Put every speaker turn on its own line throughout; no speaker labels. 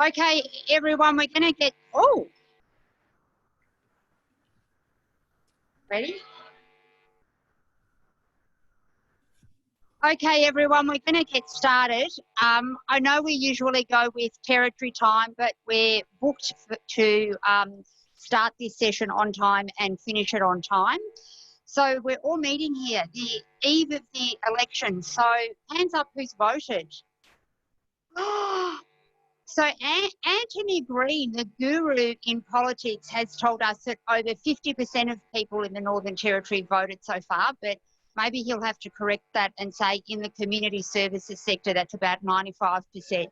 Okay, everyone, we're going to get, ready? Okay, everyone, we're going to get started. I know we usually go with territory time, but we're booked to start this session on time and finish it on time. So we're all meeting here, the eve of the election. So hands up who's voted. So Anthony Green, the guru in politics, has told us that over 50% of people in the Northern Territory voted so far, but maybe he'll have to correct that and say in the community services sector, that's about 95%.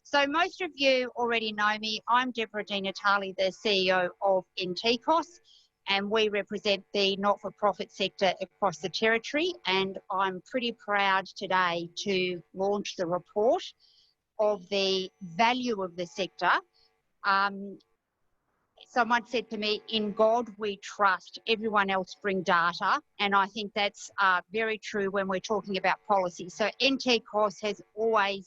So most of you already know me. I'm Deborah Di Natale, the CEO of NTCOSS, and we represent the not-for-profit sector across the Territory. And I'm pretty proud today to launch the report of the value of the sector. Someone said to me, in God we trust, everyone else bring data. And I think that's very true when we're talking about policy. So NTCOSS has always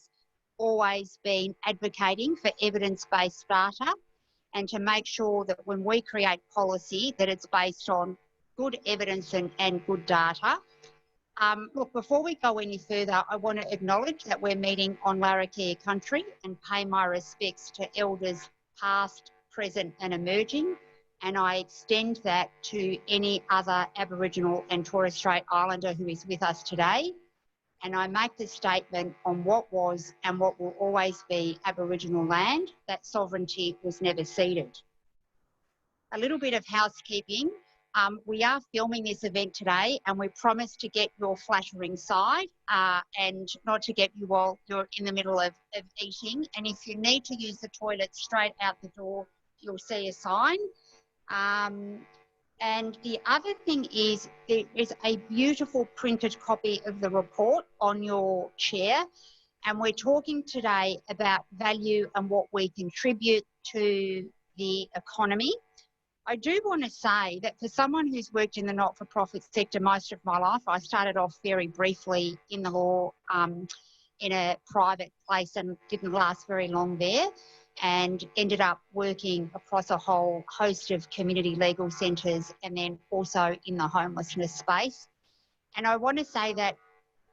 been advocating for evidence-based data and to make sure that when we create policy that it's based on good evidence and good data. Look, before we go any further, I want to acknowledge that we're meeting on Larrakia country and pay my respects to elders past, present and emerging, and I extend that to any other Aboriginal and Torres Strait Islander who is with us today. And I make the statement on what was and what will always be Aboriginal land, that sovereignty was never ceded. A little bit of housekeeping. We are filming this event today and we promise to get your flattering side and not to get you while you're in the middle of eating. And if you need to use the toilet straight out the door, you'll see a sign. And the other thing is there is a beautiful printed copy of the report on your chair. And we're talking today about value and what we contribute to the economy. I do want to say that for someone who's worked in the not-for-profit sector most of my life, I started off very briefly in the law in a private place and didn't last very long there, and ended up working across a whole host of community legal centres and then also in the homelessness space. And I want to say that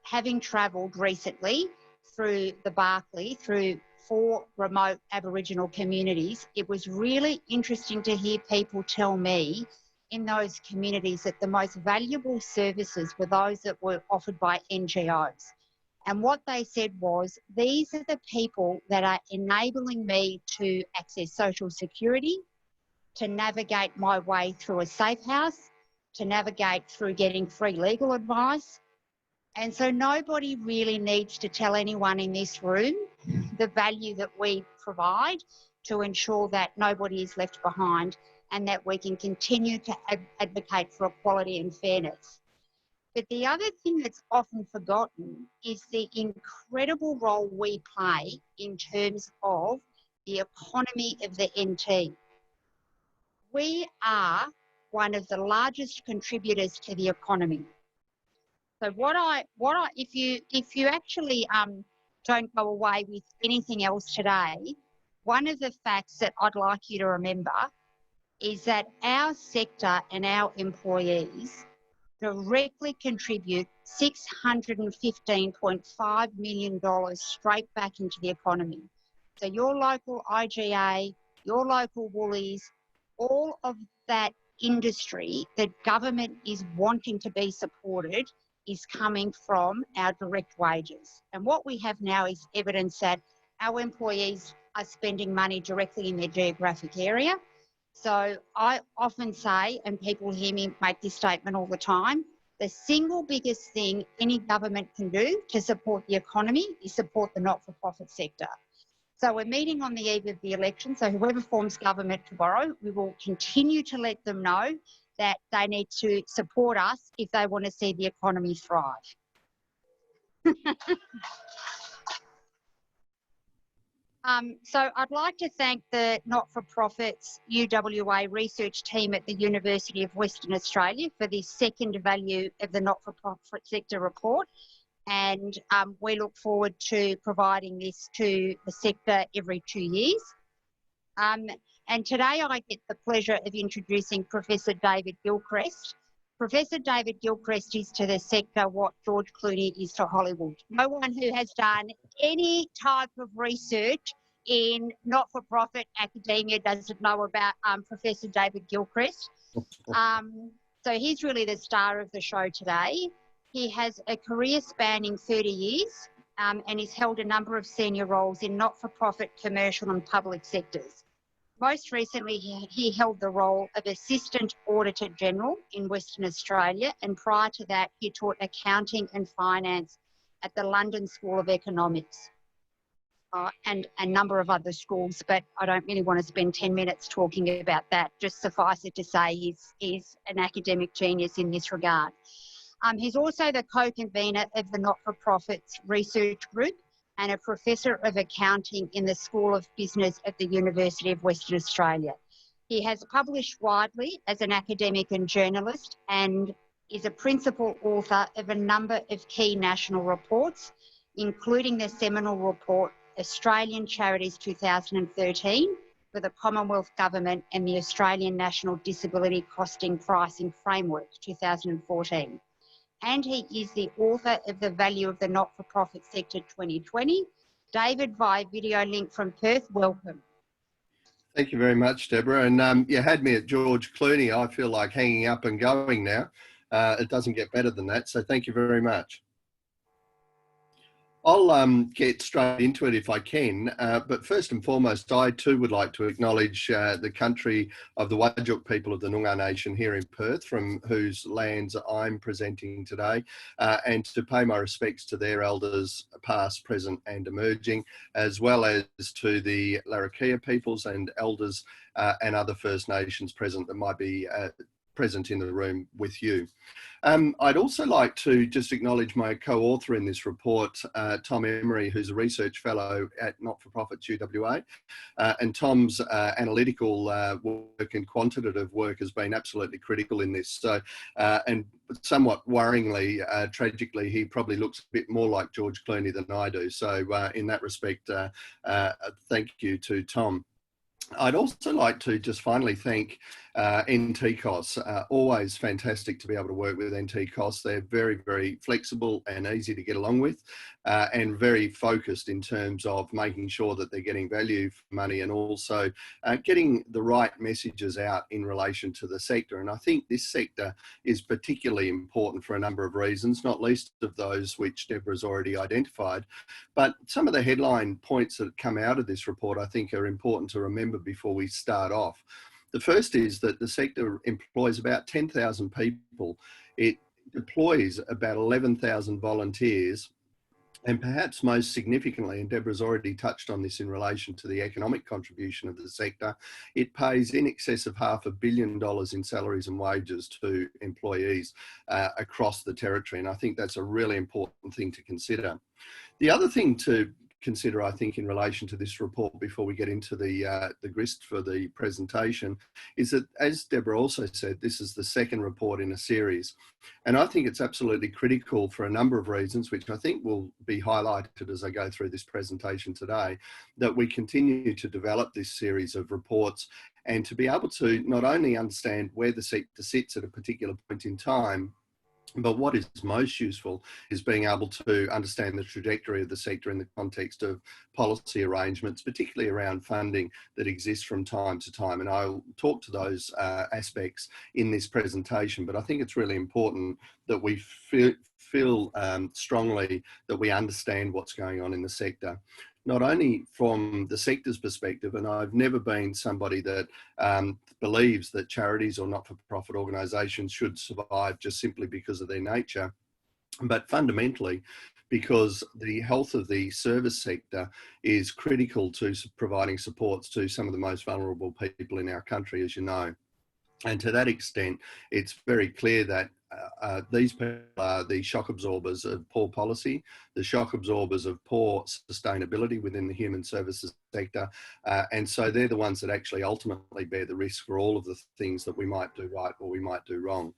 having travelled recently through the Barkly, through 4 remote Aboriginal communities, it was really interesting to hear people tell me in those communities that the most valuable services were those that were offered by NGOs. And what they said was, these are the people that are enabling me to access social security, to navigate my way through a safe house, to navigate through getting free legal advice. And so nobody really needs to tell anyone in this room the value that we provide to ensure that nobody is left behind and that we can continue to advocate for equality and fairness. But the other thing that's often forgotten is the incredible role we play in terms of the economy of the NT. We are one of the largest contributors to the economy. So if you actually don't go away with anything else today, one of the facts that I'd like you to remember is that our sector and our employees directly contribute $615.5 million straight back into the economy. So your local IGA, your local Woolies, all of that industry that government is wanting to be supported is coming from our direct wages. And what we have now is evidence that our employees are spending money directly in their geographic area. So I often say, and people hear me make this statement all the time, the single biggest thing any government can do to support the economy is support the not-for-profit sector. So we're meeting on the eve of the election, so whoever forms government tomorrow, we will continue to let them know that they need to support us if they want to see the economy thrive. So I'd like to thank the Not-for-Profits UWA research team at the University of Western Australia for this second value of the not-for-profit sector report. and we look forward to providing this to the sector every 2 years. And today I get the pleasure of introducing Professor David Gilchrist. Professor David Gilchrist is to the sector what George Clooney is to Hollywood. No one who has done any type of research in not-for-profit academia doesn't know about Professor David Gilchrist. So he's really the star of the show today. He has a career spanning 30 years and he's held a number of senior roles in not-for-profit, commercial and public sectors. Most recently, he held the role of Assistant Auditor General in Western Australia, and prior to that, he taught accounting and finance at the London School of Economics and a number of other schools, but I don't really want to spend 10 minutes talking about that. Just suffice it to say he's an academic genius in this regard. He's also the co-convener of the Not-for-Profits Research Group and a Professor of Accounting in the School of Business at the University of Western Australia. He has published widely as an academic and journalist and is a principal author of a number of key national reports, including the seminal report Australian Charities 2013 for the Commonwealth Government and the Australian National Disability Costing Pricing Framework 2014. And he is the author of The Value of the Not-for-Profit Sector 2020. David, via video link from Perth, welcome.
Thank you very much, Deborah. And you had me at George Clooney. I feel like hanging up and going now. It doesn't get better than that, so thank you very much. I'll get straight into it if I can, but first and foremost, I too would like to acknowledge the country of the Whadjuk people of the Noongar Nation here in Perth, from whose lands I'm presenting today, and to pay my respects to their elders, past, present and emerging, as well as to the Larrakia peoples and elders and other First Nations present that might be present in the room with you. I'd also like to just acknowledge my co-author in this report, Tom Emery, who's a research fellow at Not-for-Profits UWA. And Tom's analytical work and quantitative work has been absolutely critical in this. So, and somewhat worryingly, tragically, he probably looks a bit more like George Clooney than I do. So in that respect, thank you to Tom. I'd also like to just finally thank NTCOSS. Always fantastic to be able to work with NTCOSS. They're very, very flexible and easy to get along with, and very focused in terms of making sure that they're getting value for money and also getting the right messages out in relation to the sector. And I think this sector is particularly important for a number of reasons, not least of those which Deborah's already identified. But some of the headline points that come out of this report I think are important to remember before we start off. The first is that the sector employs about 10,000 people. It deploys about 11,000 volunteers. And perhaps most significantly, and Deborah's already touched on this in relation to the economic contribution of the sector, it pays in excess of $500 million in salaries and wages to employees across the territory. And I think that's a really important thing to consider. The other thing to consider, I think, in relation to this report before we get into the grist for the presentation is that, as Deborah also said, this is the second report in a series. And I think it's absolutely critical for a number of reasons, which I think will be highlighted as I go through this presentation today, that we continue to develop this series of reports and to be able to not only understand where the sector sits at a particular point in time, but what is most useful is being able to understand the trajectory of the sector in the context of policy arrangements, particularly around funding that exists from time to time. And I'll talk to those aspects in this presentation, but I think it's really important that we feel strongly that we understand what's going on in the sector. Not only from the sector's perspective, and I've never been somebody that believes that charities or not-for-profit organisations should survive just simply because of their nature, but fundamentally because the health of the service sector is critical to providing supports to some of the most vulnerable people in our country, as you know. And to that extent, it's very clear that these people are the shock absorbers of poor policy, the shock absorbers of poor sustainability within the human services sector. And so they're the ones that actually ultimately bear the risk for all of the things that we might do right or we might do wrong.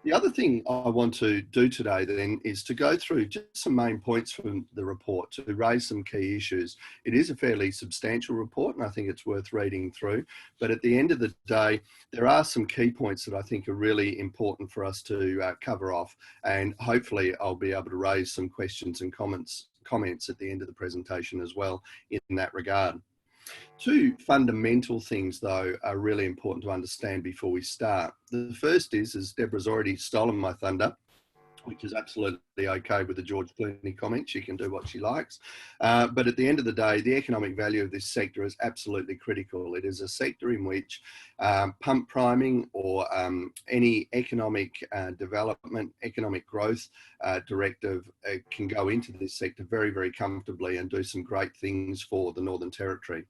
The other thing I want to do today then is to go through just some main points from the report to raise some key issues. It is a fairly substantial report and I think it's worth reading through, but at the end of the day, there are some key points that I think are really important for us to cover off, and hopefully I'll be able to raise some questions and comments at the end of the presentation as well in that regard. Two fundamental things, though, are really important to understand before we start. The first is, as Deborah's already stolen my thunder, which is absolutely okay with the George Clooney comment. She can do what she likes. But at the end of the day, the economic value of this sector is absolutely critical. It is a sector in which pump priming or any economic development, economic growth directive can go into this sector very, very comfortably and do some great things for the Northern Territory.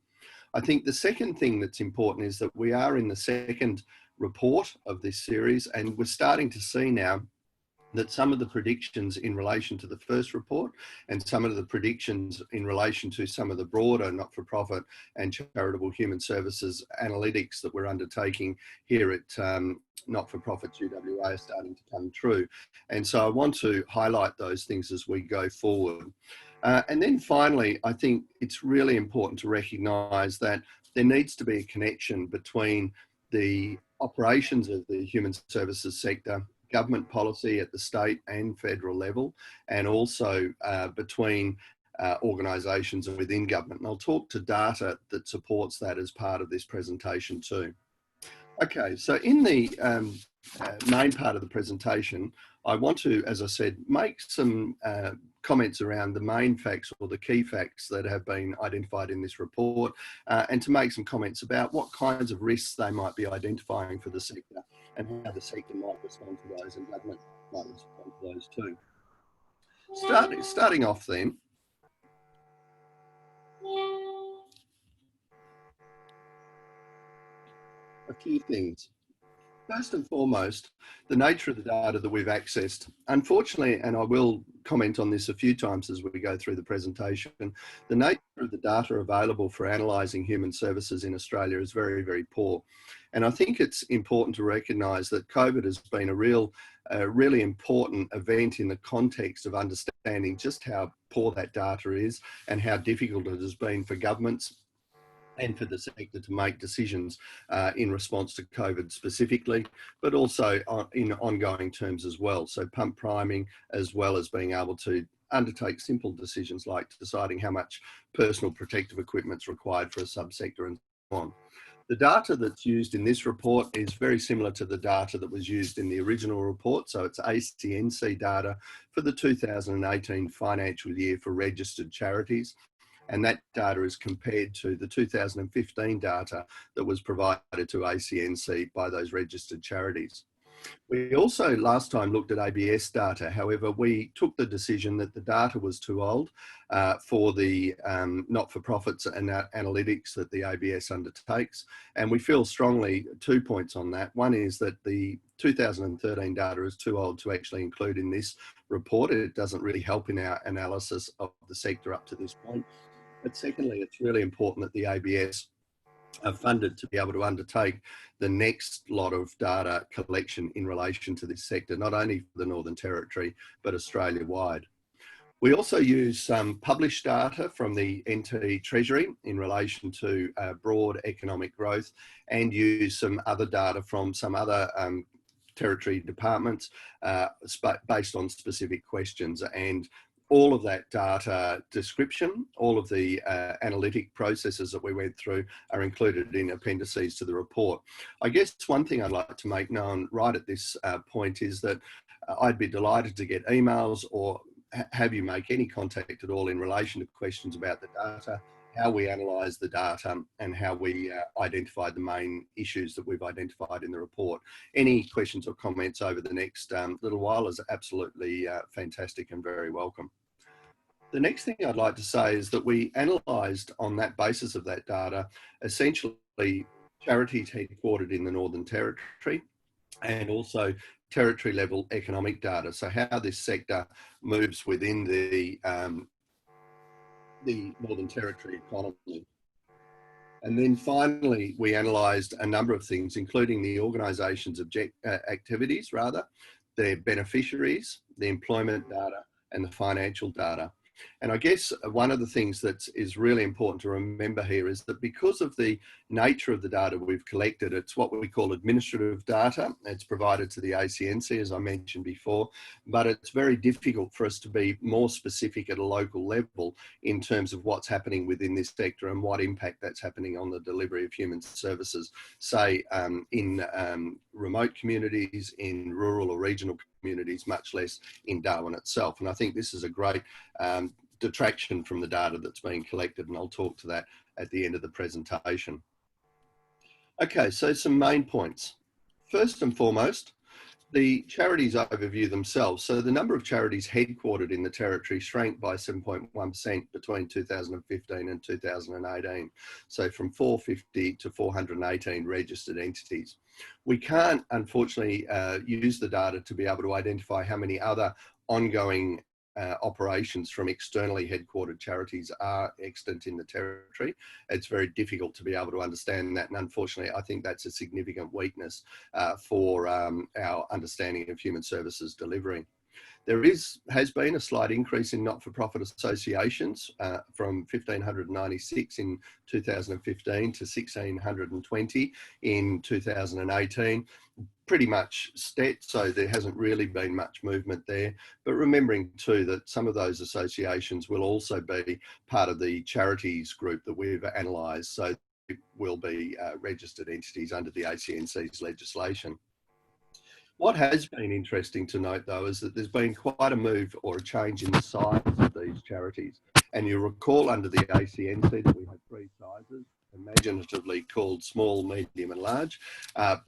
I think the second thing that's important is that we are in the second report of this series, and we're starting to see now that some of the predictions in relation to the first report and some of the predictions in relation to some of the broader not-for-profit and charitable human services analytics that we're undertaking here at Not-for-Profit GWA are starting to come true. And so I want to highlight those things as we go forward. And then finally, I think it's really important to recognise that there needs to be a connection between the operations of the human services sector, government policy at the state and federal level, and also between organisations and within government. And I'll talk to data that supports that as part of this presentation too. Okay, so in the main part of the presentation, I want to, as I said, make some comments around the main facts or the key facts that have been identified in this report, and to make some comments about what kinds of risks they might be identifying for the sector and how the sector might respond to those and government might respond to those too. Starting off then, a few things. First and foremost, the nature of the data that we've accessed. Unfortunately, and I will comment on this a few times as we go through the presentation, the nature of the data available for analysing human services in Australia is very, very poor. And I think it's important to recognise that COVID has been a really important event in the context of understanding just how poor that data is and how difficult it has been for governments and for the sector to make decisions in response to COVID specifically, but also in ongoing terms as well. So pump priming, as well as being able to undertake simple decisions like deciding how much personal protective equipment is required for a subsector and so on. The data that's used in this report is very similar to the data that was used in the original report. So it's ACNC data for the 2018 financial year for registered charities. And that data is compared to the 2015 data that was provided to ACNC by those registered charities. We also last time looked at ABS data. However, we took the decision that the data was too old for the not-for-profits and analytics that the ABS undertakes. And we feel strongly 2 points on that. One is that the 2013 data is too old to actually include in this report. It doesn't really help in our analysis of the sector up to this point. But secondly, it's really important that the ABS are funded to be able to undertake the next lot of data collection in relation to this sector, not only for the Northern Territory, but Australia-wide. We also use some published data from the NT Treasury in relation to broad economic growth, and use some other data from some other territory departments based on specific questions. And all of that data description, all of the analytic processes that we went through are included in appendices to the report. I guess one thing I'd like to make known right at this point is that I'd be delighted to get emails or have you make any contact at all in relation to questions about the data, how we analyse the data, and how we identify the main issues that we've identified in the report. Any questions or comments over the next little while is absolutely fantastic and very welcome. The next thing I'd like to say is that we analysed on that basis of that data, essentially charities headquartered in the Northern Territory and also territory level economic data. So how this sector moves within the Northern Territory economy. And then finally, we analysed a number of things, including the organisation's activities, their beneficiaries, the employment data, and the financial data. And I guess one of the things that is really important to remember here is that because of the nature of the data we've collected, it's what we call administrative data. It's provided to the ACNC, as I mentioned before, but it's very difficult for us to be more specific at a local level in terms of what's happening within this sector and what impact that's happening on the delivery of human services, say in remote communities, in rural or regional communities, much less in Darwin itself. And I think this is a great detraction from the data that's being collected, and I'll talk to that at the end of the presentation. Okay, so some main points. First and foremost, the charities overview themselves. So the number of charities headquartered in the territory shrank by 7.1% between 2015 and 2018. So from 450 to 418 registered entities. We can't, unfortunately, use the data to be able to identify how many other ongoing operations from externally headquartered charities are extant in the territory. It's very difficult to be able to understand that, and unfortunately I think that's a significant weakness for our understanding of human services delivery. There has been a slight increase in not-for-profit associations from 1,596 in 2015 to 1,620 in 2018. Pretty much set, so there hasn't really been much movement there. But remembering too that some of those associations will also be part of the charities group that we've analysed, so it will be registered entities under the ACNC's legislation. What has been interesting to note, though, is that there's been quite a move or a change in the size of these charities. And you'll recall under the ACNC that we have three sizes, imaginatively called small, medium and large,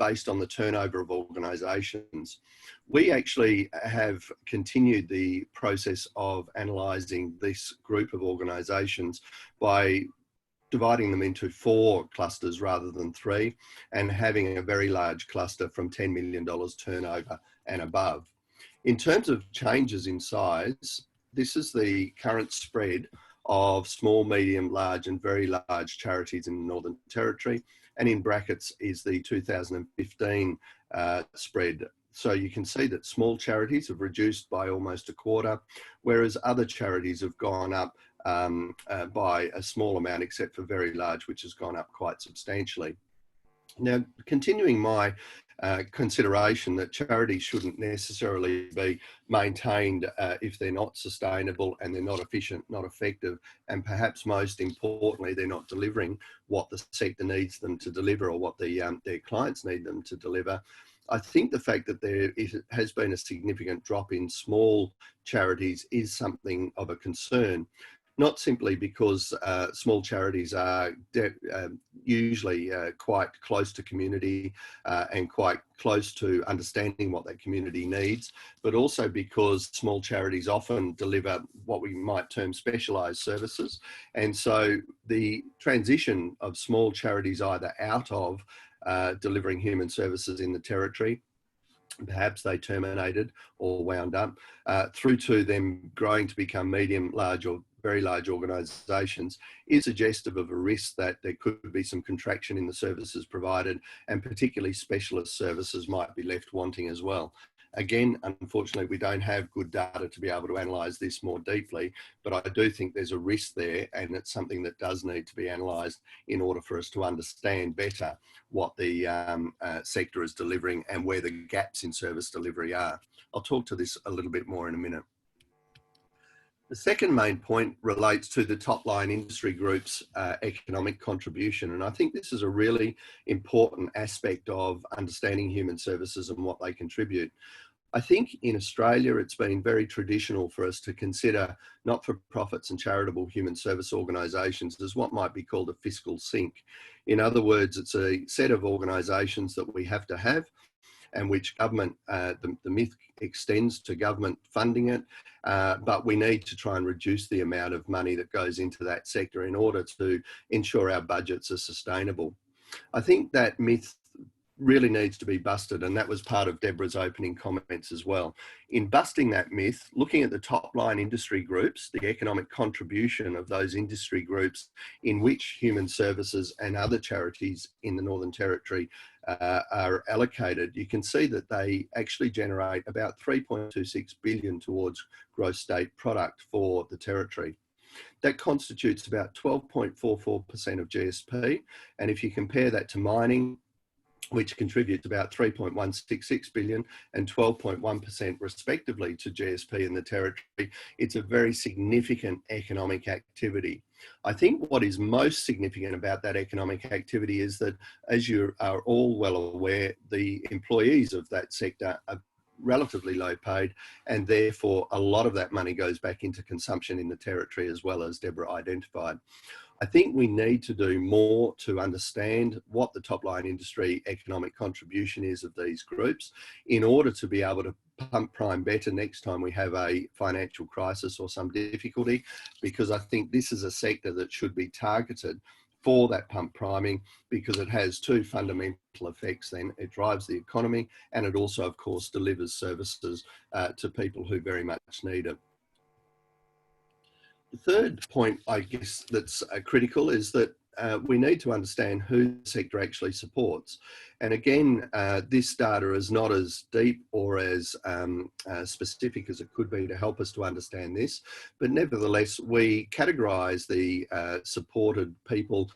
based on the turnover of organisations. We actually have continued the process of analysing this group of organisations by dividing them into 4 clusters rather than 3, and having a very large cluster from $10 million turnover and above. In terms of changes in size, this is the current spread of small, medium, large and very large charities in the Northern Territory, and in brackets is the 2015 spread. So you can see that small charities have reduced by almost a quarter, whereas other charities have gone up by a small amount, except for very large, which has gone up quite substantially. Now, continuing my consideration that charities shouldn't necessarily be maintained if they're not sustainable and they're not efficient, not effective, and perhaps most importantly, they're not delivering what the sector needs them to deliver or what their clients need them to deliver. I think the fact that there has been a significant drop in small charities is something of a concern. Not simply because small charities are usually quite close to community and quite close to understanding what that community needs, but also because small charities often deliver what we might term specialised services. And so the transition of small charities either out of delivering human services in the territory, perhaps they terminated or wound up, through to them growing to become medium, large or very large organisations, is suggestive of a risk that there could be some contraction in the services provided, and particularly specialist services might be left wanting as well. Again, unfortunately, we don't have good data to be able to analyse this more deeply, but I do think there's a risk there, and it's something that does need to be analysed in order for us to understand better what the sector is delivering and where the gaps in service delivery are. I'll talk to this a little bit more in a minute. The second main point relates to the top line industry group's economic contribution. And I think this is a really important aspect of understanding human services and what they contribute. I think in Australia, it's been very traditional for us to consider not-for-profits and charitable human service organisations as what might be called a fiscal sink. In other words, it's a set of organisations that we have to have, and which government, the myth extends to government funding it, but we need to try and reduce the amount of money that goes into that sector in order to ensure our budgets are sustainable. I think that myth really needs to be busted, and that was part of Deborah's opening comments as well. In busting that myth, looking at the top line industry groups, the economic contribution of those industry groups in which human services and other charities in the Northern Territory are allocated, you can see that they actually generate about 3.26 billion towards gross state product for the Territory. That constitutes about 12.44% of GSP, and if you compare that to mining, which contributes about 3.166 billion and 12.1% respectively to GSP in the Territory, it's a very significant economic activity. I think what is most significant about that economic activity is that, as you are all well aware, the employees of that sector are relatively low paid, and therefore a lot of that money goes back into consumption in the Territory, as well as Deborah identified. I think we need to do more to understand what the top line industry economic contribution is of these groups in order to be able to pump prime better next time we have a financial crisis or some difficulty, because I think this is a sector that should be targeted for that pump priming, because it has two fundamental effects. Then it drives the economy, and it also, of course, delivers services to people who very much need it. The third point, I guess, that's critical is that we need to understand who the sector actually supports. And again, this data is not as deep or as specific as it could be to help us to understand this. But nevertheless, we categorise the supported people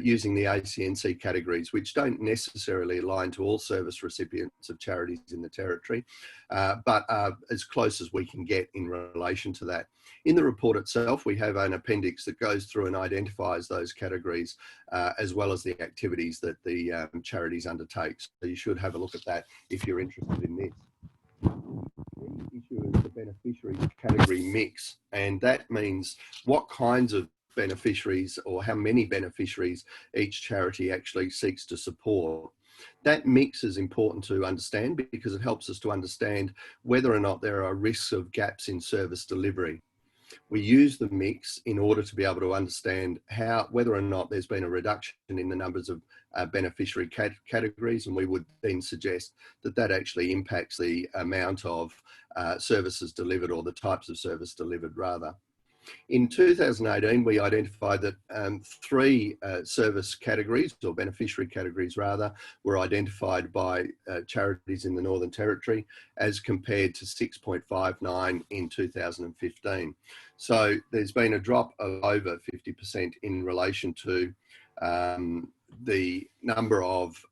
using the ACNC categories, which don't necessarily align to all service recipients of charities in the Territory, but are as close as we can get in relation to that. In the report itself, we have an appendix that goes through and identifies those categories, as well as the activities that the charities undertake. So you should have a look at that if you're interested in this. The issue is the beneficiary category mix, and that means what kinds of beneficiaries or how many beneficiaries each charity actually seeks to support. That mix is important to understand because it helps us to understand whether or not there are risks of gaps in service delivery. We use the mix in order to be able to understand whether or not there's been a reduction in the numbers of beneficiary categories, and we would then suggest that that actually impacts the amount of services delivered, or the types of service delivered rather. In 2018, we identified that 3 service categories, or beneficiary categories rather, were identified by charities in the Northern Territory, as compared to 6.59 in 2015. So there's been a drop of over 50% in relation to the number of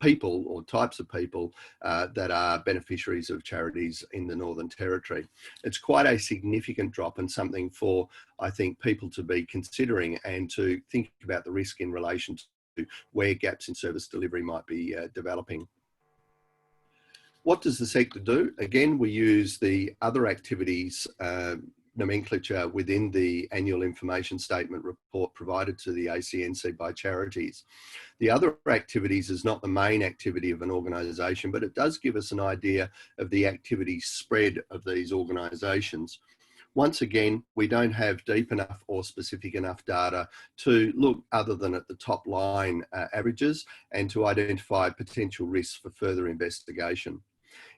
people or types of people that are beneficiaries of charities in the Northern Territory. It's quite a significant drop, and something for, I think, people to be considering and to think about the risk in relation to where gaps in service delivery might be developing. What does the sector do? Again, we use the other activities nomenclature within the annual information statement report provided to the ACNC by charities. The other activities is not the main activity of an organisation, but it does give us an idea of the activity spread of these organisations. Once again, we don't have deep enough or specific enough data to look other than at the top line averages and to identify potential risks for further investigation.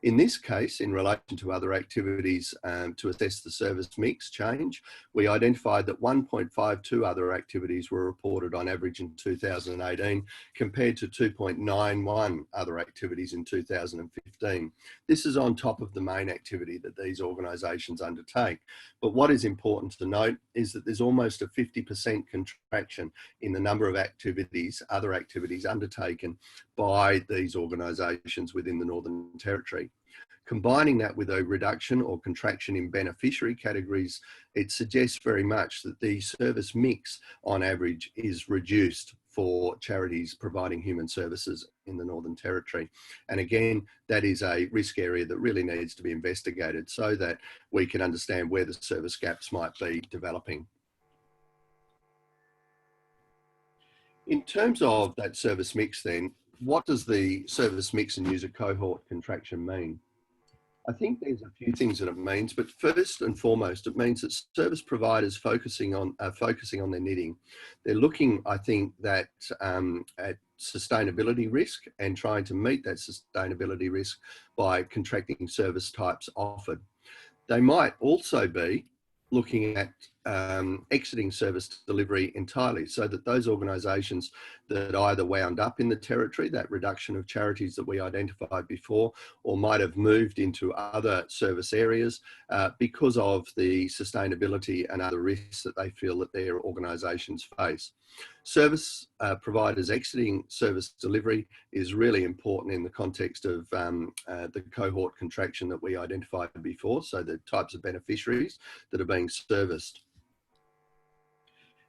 In this case, in relation to other activities to assess the service mix change, we identified that 1.52 other activities were reported on average in 2018 compared to 2.91 other activities in 2015. This is on top of the main activity that these organisations undertake. But what is important to note is that there's almost a 50% contraction in the number of activities, other activities undertaken by these organisations within the Northern Territory. Combining that with a reduction or contraction in beneficiary categories, it suggests very much that the service mix on average is reduced for charities providing human services in the Northern Territory. And again, that is a risk area that really needs to be investigated so that we can understand where the service gaps might be developing. In terms of that service mix then, what does the service mix and user cohort contraction mean? I think there's a few things that it means, but first and foremost, it means that service providers focusing on their knitting. They're looking, I think, that at sustainability risk and trying to meet that sustainability risk by contracting service types offered. They might also be looking at exiting service delivery entirely, so that those organisations that either wound up in the territory, that reduction of charities that we identified before, or might have moved into other service areas because of the sustainability and other risks that they feel that their organisations face. Service providers exiting service delivery is really important in the context of the cohort contraction that we identified before, so the types of beneficiaries that are being serviced.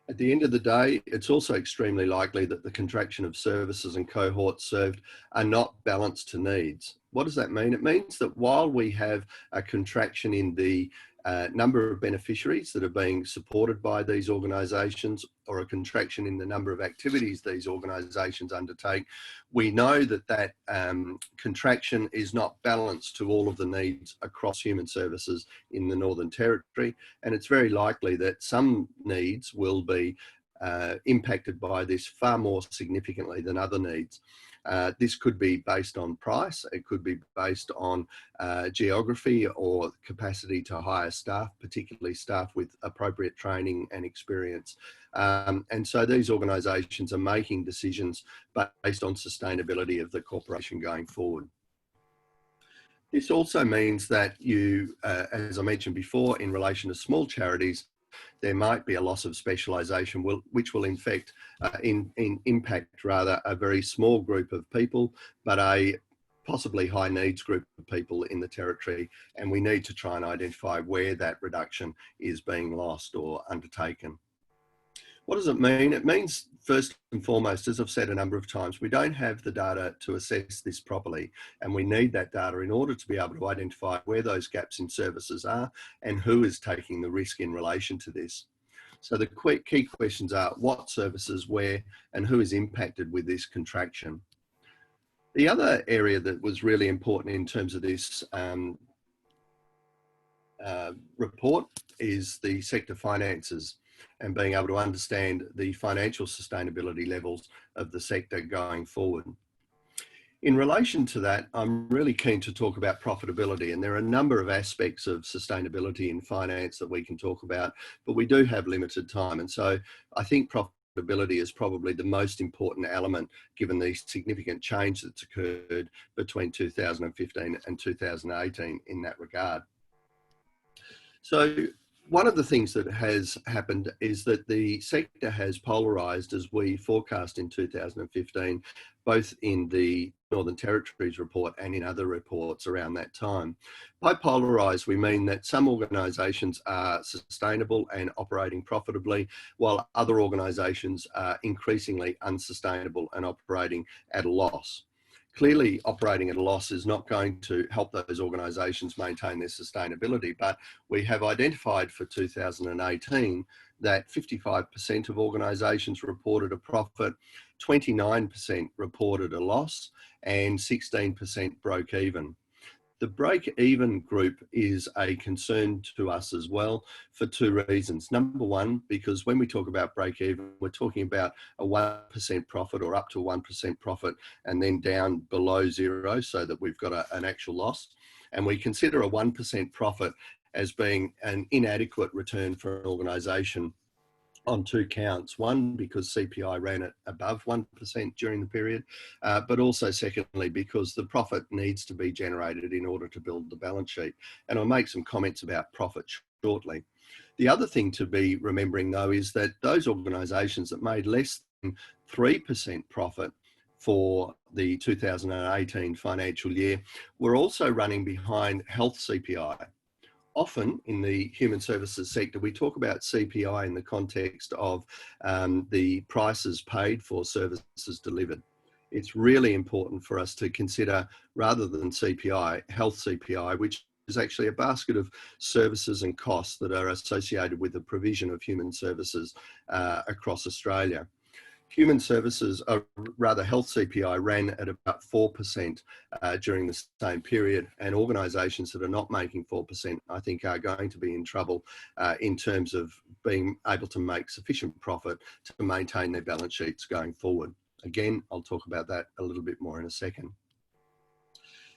At the end of the day, it's also extremely likely that the contraction of services and cohorts served are not balanced to needs. What does that mean? It means that while we have a contraction in the number of beneficiaries that are being supported by these organisations, or a contraction in the number of activities these organisations undertake, we know that that contraction is not balanced to all of the needs across human services in the Northern Territory, and it's very likely that some needs will be impacted by this far more significantly than other needs. This could be based on price, it could be based on geography or capacity to hire staff, particularly staff with appropriate training and experience. And so these organisations are making decisions based on sustainability of the corporation going forward. This also means that you, as I mentioned before, in relation to small charities, there might be a loss of specialisation, which will impact rather a very small group of people, but a possibly high needs group of people in the territory, and we need to try and identify where that reduction is being lost or undertaken. What does it mean? It means, first and foremost, as I've said a number of times, we don't have the data to assess this properly, and we need that data in order to be able to identify where those gaps in services are and who is taking the risk in relation to this. So the key questions are what services, where, and who is impacted with this contraction. The other area that was really important in terms of this report is the sector finances, and being able to understand the financial sustainability levels of the sector going forward. In relation to that, I'm really keen to talk about profitability, and there are a number of aspects of sustainability in finance that we can talk about, but we do have limited time, and so I think profitability is probably the most important element given the significant change that's occurred between 2015 and 2018 in that regard. So one of the things that has happened is that the sector has polarised, as we forecast in 2015, both in the Northern Territories report and in other reports around that time. By polarised, we mean that some organisations are sustainable and operating profitably, while other organisations are increasingly unsustainable and operating at a loss. Clearly, operating at a loss is not going to help those organisations maintain their sustainability, but we have identified for 2018 that 55% of organisations reported a profit, 29% reported a loss, and 16% broke even. The break-even group is a concern to us as well for two reasons. Number one, because when we talk about break-even, we're talking about a 1% profit or up to 1% profit and then down below zero so that we've got an actual loss. And we consider a 1% profit as being an inadequate return for an organisation on two counts. One, because CPI ran at above 1% during the period, but also secondly, because the profit needs to be generated in order to build the balance sheet. And I'll make some comments about profit shortly. The other thing to be remembering though is that those organisations that made less than 3% profit for the 2018 financial year were also running behind health CPI. Often in the human services sector, we talk about CPI in the context of the prices paid for services delivered. It's really important for us to consider, rather than CPI, health CPI, which is actually a basket of services and costs that are associated with the provision of human services across Australia. Human services, or rather health CPI, ran at about 4% during the same period, and organisations that are not making 4%, I think, are going to be in trouble in terms of being able to make sufficient profit to maintain their balance sheets going forward. Again, I'll talk about that a little bit more in a second.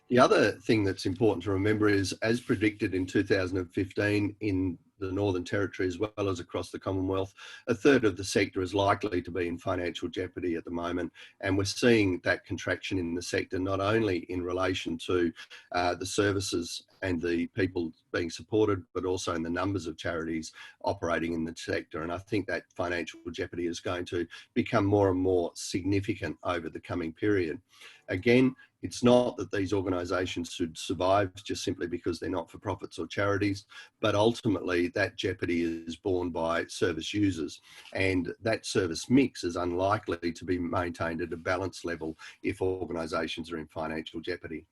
The other thing that's important to remember is, as predicted in 2015 in the Northern Territory as well as across the Commonwealth, a third of the sector is likely to be in financial jeopardy at the moment. And we're seeing that contraction in the sector, not only in relation to the services and the people being supported, but also in the numbers of charities operating in the sector. And I think that financial jeopardy is going to become more and more significant over the coming period. Again, it's not that these organisations should survive just simply because they're not-for-profits or charities, but ultimately that jeopardy is borne by service users, and that service mix is unlikely to be maintained at a balanced level if organisations are in financial jeopardy.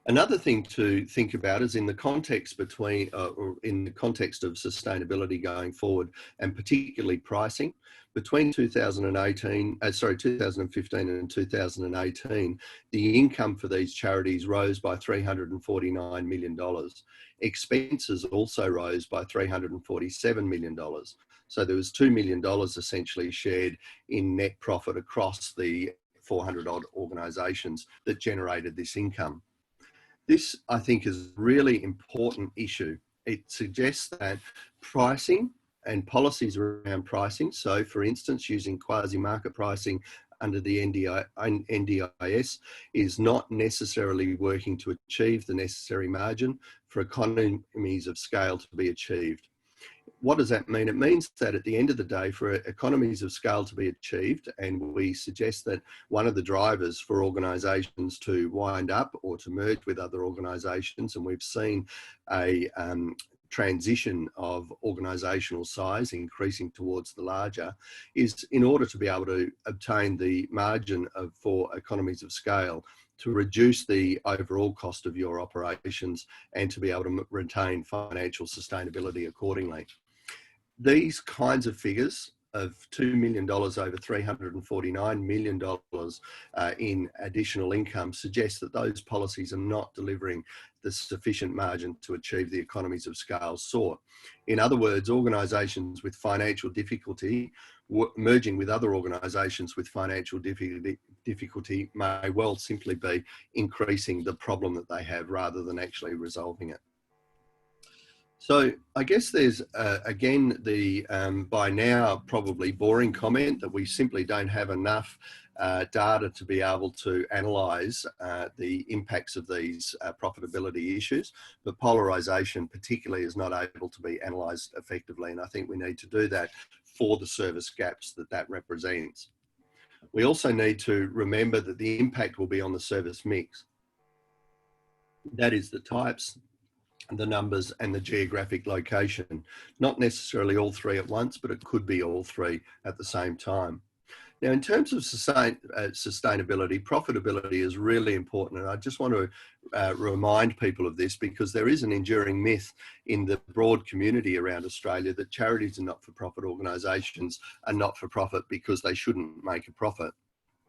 Another thing to think about is in the context or in the context of sustainability going forward, and particularly pricing. Between 2015 and 2018, the income for these charities rose by $349 million. Expenses also rose by $347 million. So there was $2 million essentially shared in net profit across the 400 odd organisations that generated this income. This, I think, is a really important issue. It suggests that pricing and policies around pricing, so for instance, using quasi-market pricing under the NDIS, is not necessarily working to achieve the necessary margin for economies of scale to be achieved. What does that mean? It means that at the end of the day, for economies of scale to be achieved, and we suggest that one of the drivers for organisations to wind up or to merge with other organisations, and we've seen a transition of organisational size increasing towards the larger, is in order to be able to obtain the margin for economies of scale, to reduce the overall cost of your operations and to be able to retain financial sustainability accordingly. These kinds of figures of $2 million over $349 million in additional income suggest that those policies are not delivering the sufficient margin to achieve the economies of scale sought. In other words, organisations with financial difficulty merging with other organisations with financial difficulty may well simply be increasing the problem that they have rather than actually resolving it. So I guess there's, again, the by now probably boring comment that we simply don't have enough data to be able to analyse the impacts of these profitability issues. But polarisation particularly is not able to be analysed effectively, and I think we need to do that for the service gaps that represents. We also need to remember that the impact will be on the service mix. That is the types, the numbers and the geographic location. Not necessarily all three at once, but it could be all three at the same time. Now, in terms of sustainability, profitability is really important. And I just want to remind people of this, because there is an enduring myth in the broad community around Australia that charities and not-for-profit organisations are not-for-profit because they shouldn't make a profit,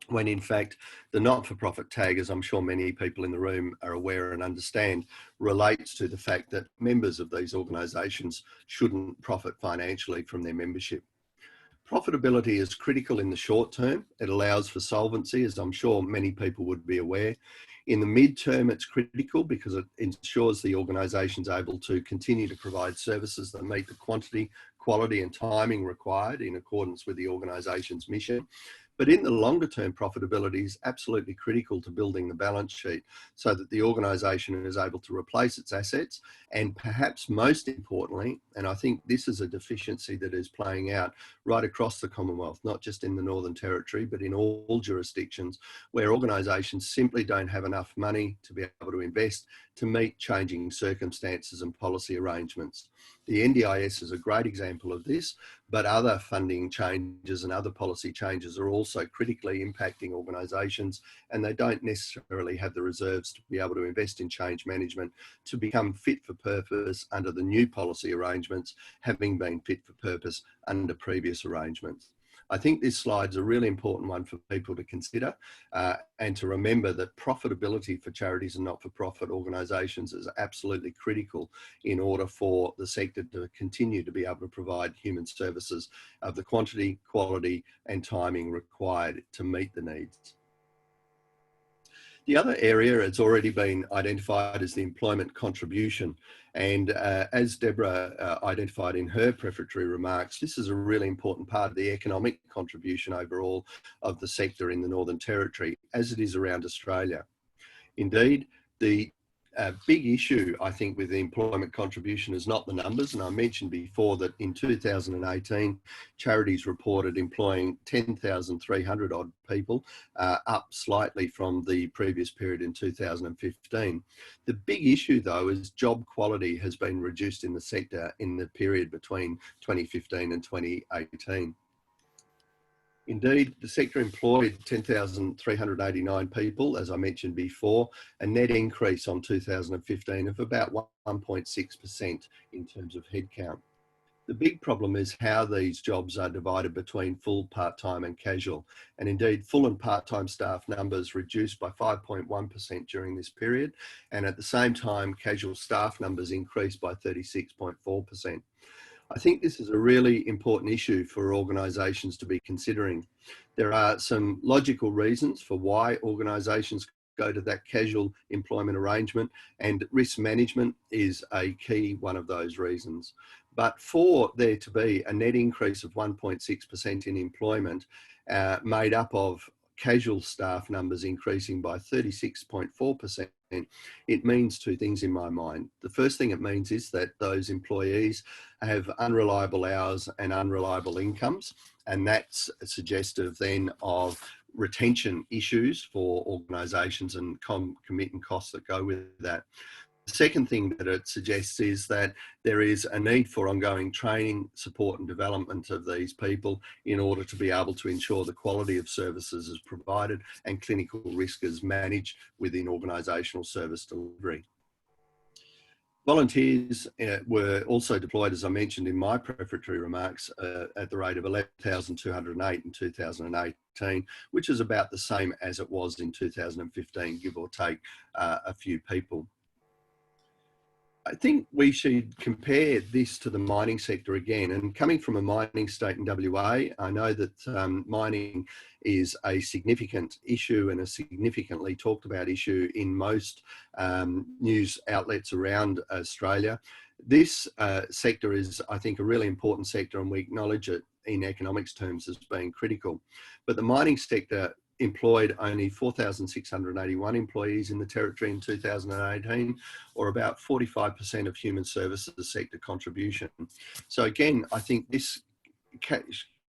when in fact the not-for-profit tag, as I'm sure many people in the room are aware and understand, relates to the fact that members of these organisations shouldn't profit financially from their membership. Profitability is critical in the short term. It allows for solvency, as I'm sure many people would be aware. In the mid-term, it's critical because it ensures the organisation's able to continue to provide services that meet the quantity, quality and timing required in accordance with the organisation's mission. But in the longer term, profitability is absolutely critical to building the balance sheet so that the organisation is able to replace its assets. And perhaps most importantly, and I think this is a deficiency that is playing out right across the Commonwealth, not just in the Northern Territory, but in all jurisdictions, where organisations simply don't have enough money to be able to invest to meet changing circumstances and policy arrangements. The NDIS is a great example of this, but other funding changes and other policy changes are also critically impacting organisations, and they don't necessarily have the reserves to be able to invest in change management to become fit for purpose under the new policy arrangements, having been fit for purpose under previous arrangements. I think this slide's a really important one for people to consider and to remember that profitability for charities and not-for-profit organisations is absolutely critical in order for the sector to continue to be able to provide human services of the quantity, quality and timing required to meet the needs. The other area has already been identified as the employment contribution. And as Deborah identified in her prefatory remarks, this is a really important part of the economic contribution overall of the sector in the Northern Territory, as it is around Australia. Indeed, the big issue, I think, with the employment contribution is not the numbers. And I mentioned before that in 2018, charities reported employing 10,300 odd people, up slightly from the previous period in 2015. The big issue, though, is job quality has been reduced in the sector in the period between 2015 and 2018. Indeed, the sector employed 10,389 people, as I mentioned before, a net increase on 2015 of about 1.6% in terms of headcount. The big problem is how these jobs are divided between full, part-time and casual. And indeed, full and part-time staff numbers reduced by 5.1% during this period. And at the same time, casual staff numbers increased by 36.4%. I think this is a really important issue for organisations to be considering. There are some logical reasons for why organisations go to that casual employment arrangement, and risk management is a key one of those reasons. But for there to be a net increase of 1.6% in employment, made up of casual staff numbers increasing by 36.4%, it means two things in my mind. The first thing it means is that those employees have unreliable hours and unreliable incomes, and that's suggestive then of retention issues for organisations and commitment costs that go with that. The second thing that it suggests is that there is a need for ongoing training, support and development of these people in order to be able to ensure the quality of services is provided and clinical risk is managed within organisational service delivery. Volunteers were also deployed, as I mentioned in my prefatory remarks, at the rate of 11,208 in 2018, which is about the same as it was in 2015, give or take a few people. I think we should compare this to the mining sector again. And coming from a mining state in WA, I know that mining is a significant issue and a significantly talked about issue in most news outlets around Australia. This sector is, I think, a really important sector, and we acknowledge it in economics terms as being critical. But the mining sector employed only 4,681 employees in the territory in 2018, or about 45% of human services sector contribution. So again, I think this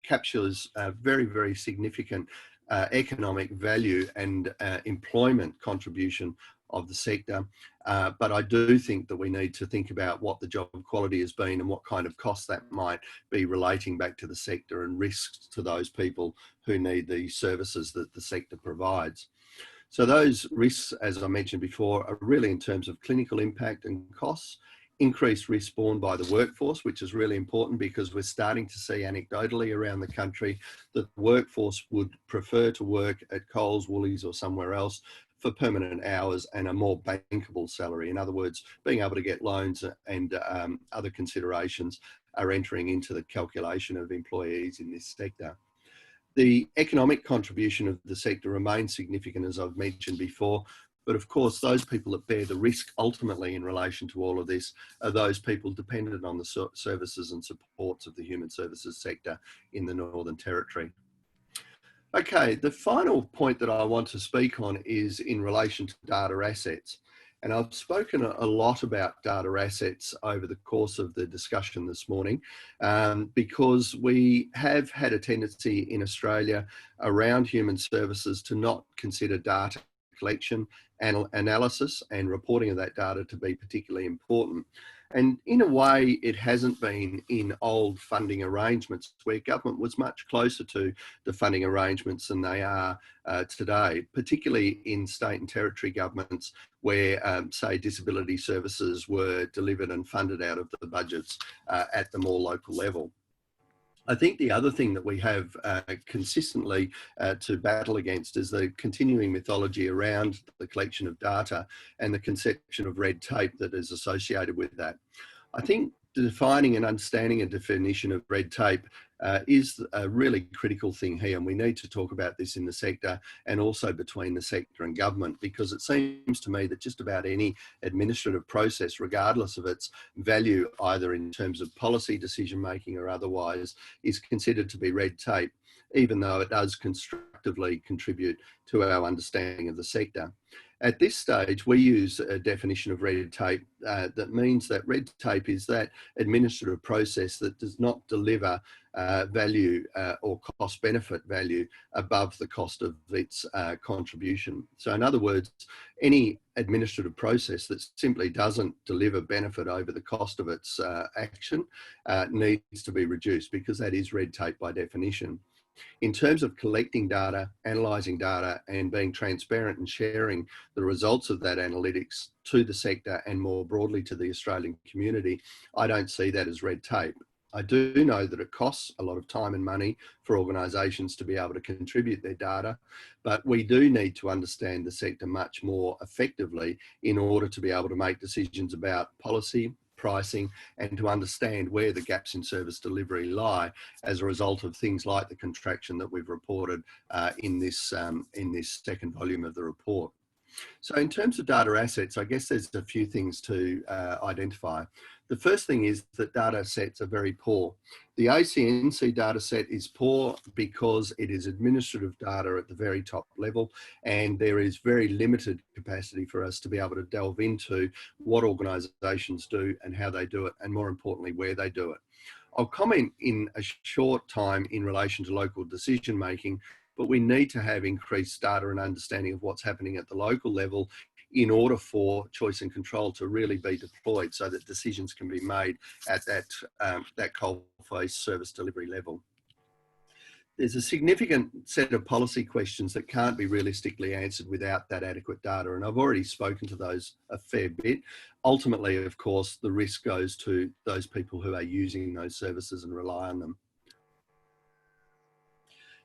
captures a very, very significant economic value and employment contribution of the sector. But I do think that we need to think about what the job quality has been and what kind of cost that might be relating back to the sector and risks to those people who need the services that the sector provides. So those risks, as I mentioned before, are really in terms of clinical impact and costs, increased risk borne by the workforce, which is really important because we're starting to see anecdotally around the country that the workforce would prefer to work at Coles, Woolies or somewhere else for permanent hours and a more bankable salary. In other words, being able to get loans and other considerations are entering into the calculation of employees in this sector. The economic contribution of the sector remains significant, as I've mentioned before, but of course, those people that bear the risk ultimately in relation to all of this are those people dependent on the services and supports of the human services sector in the Northern Territory. Okay, the final point that I want to speak on is in relation to data assets. And I've spoken a lot about data assets over the course of the discussion this morning because we have had a tendency in Australia around human services to not consider data collection, analysis and reporting of that data to be particularly important. And in a way, it hasn't been in old funding arrangements where government was much closer to the funding arrangements than they are today, particularly in state and territory governments where, say, disability services were delivered and funded out of the budgets at the more local level. I think the other thing that we have consistently to battle against is the continuing mythology around the collection of data and the conception of red tape that is associated with that. I think defining and understanding a definition of red tape is a really critical thing here, and we need to talk about this in the sector and also between the sector and government, because it seems to me that just about any administrative process, regardless of its value, either in terms of policy decision making or otherwise, is considered to be red tape, even though it does constructively contribute to our understanding of the sector. At this stage, we use a definition of red tape that means that red tape is that administrative process that does not deliver value or cost benefit value above the cost of its contribution. So in other words, any administrative process that simply doesn't deliver benefit over the cost of its action needs to be reduced, because that is red tape by definition. In terms of collecting data, analysing data, and being transparent and sharing the results of that analytics to the sector and more broadly to the Australian community, I don't see that as red tape. I do know that it costs a lot of time and money for organisations to be able to contribute their data, but we do need to understand the sector much more effectively in order to be able to make decisions about policy, pricing, and to understand where the gaps in service delivery lie as a result of things like the contraction that we've reported in this second volume of the report. So in terms of data assets, I guess there's a few things to identify. The first thing is that data sets are very poor. The ACNC data set is poor because it is administrative data at the very top level, and there is very limited capacity for us to be able to delve into what organisations do and how they do it, and more importantly, where they do it. I'll comment in a short time in relation to local decision making, but we need to have increased data and understanding of what's happening at the local level in order for choice and control to really be deployed so that decisions can be made at that coalface service delivery level. There's a significant set of policy questions that can't be realistically answered without that adequate data, and I've already spoken to those a fair bit. Ultimately, of course, the risk goes to those people who are using those services and rely on them.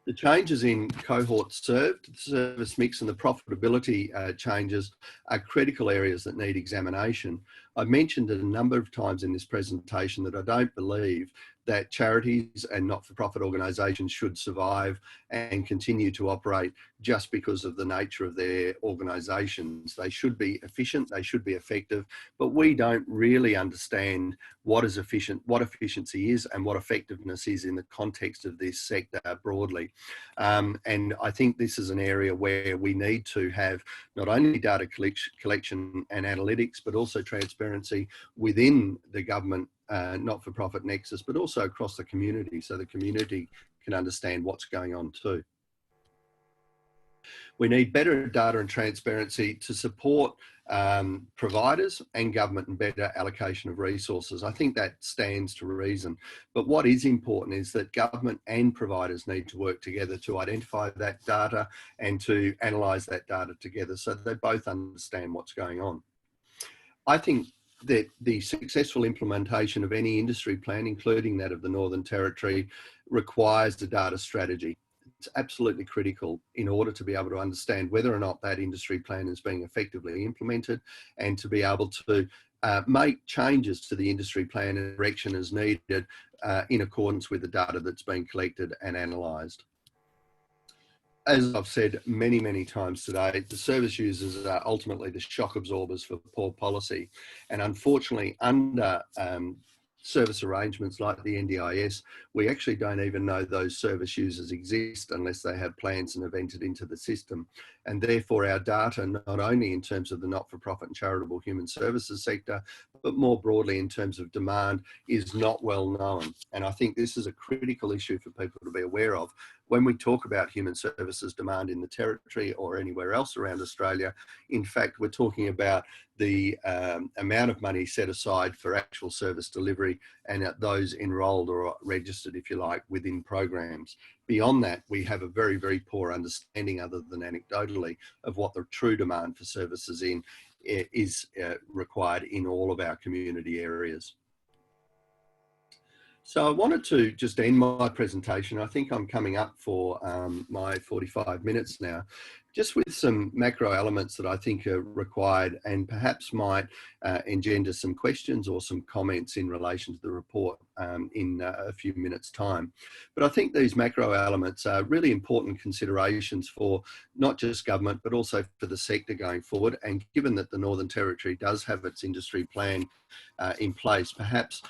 The changes in cohorts served, the service mix and the profitability changes are critical areas that need examination. I've mentioned it a number of times in this presentation that I don't believe that charities and not-for-profit organisations should survive and continue to operate just because of the nature of their organisations. They should be efficient, they should be effective, but we don't really understand what is efficient, what efficiency is, and what effectiveness is in the context of this sector broadly. And I think this is an area where we need to have not only data collection and analytics, but also transparency within the government not-for-profit nexus, but also across the community, so the community can understand what's going on too. We need better data and transparency to support providers and government and better allocation of resources. I think that stands to reason. But what is important is that government and providers need to work together to identify that data and to analyse that data together so they both understand what's going on. I think that the successful implementation of any industry plan, including that of the Northern Territory, requires a data strategy. It's absolutely critical in order to be able to understand whether or not that industry plan is being effectively implemented, and to be able to make changes to the industry plan and direction as needed in accordance with the data that's been collected and analysed. As I've said many, many times today, the service users are ultimately the shock absorbers for poor policy. And unfortunately, under service arrangements like the NDIS, we actually don't even know those service users exist unless they have plans and have entered into the system. And therefore our data, not only in terms of the not-for-profit and charitable human services sector, but more broadly in terms of demand, is not well known. And I think this is a critical issue for people to be aware of. When we talk about human services demand in the Territory or anywhere else around Australia, in fact, we're talking about the amount of money set aside for actual service delivery and those enrolled or registered, if you like, within programs. Beyond that, we have a very, very poor understanding, other than anecdotally, of what the true demand for services is required in all of our community areas. So I wanted to just end my presentation. I think I'm coming up for my 45 minutes now, just with some macro elements that I think are required and perhaps might engender some questions or some comments in relation to the report in a few minutes' time. But I think these macro elements are really important considerations for not just government, but also for the sector going forward. And given that the Northern Territory does have its industry plan in place, perhaps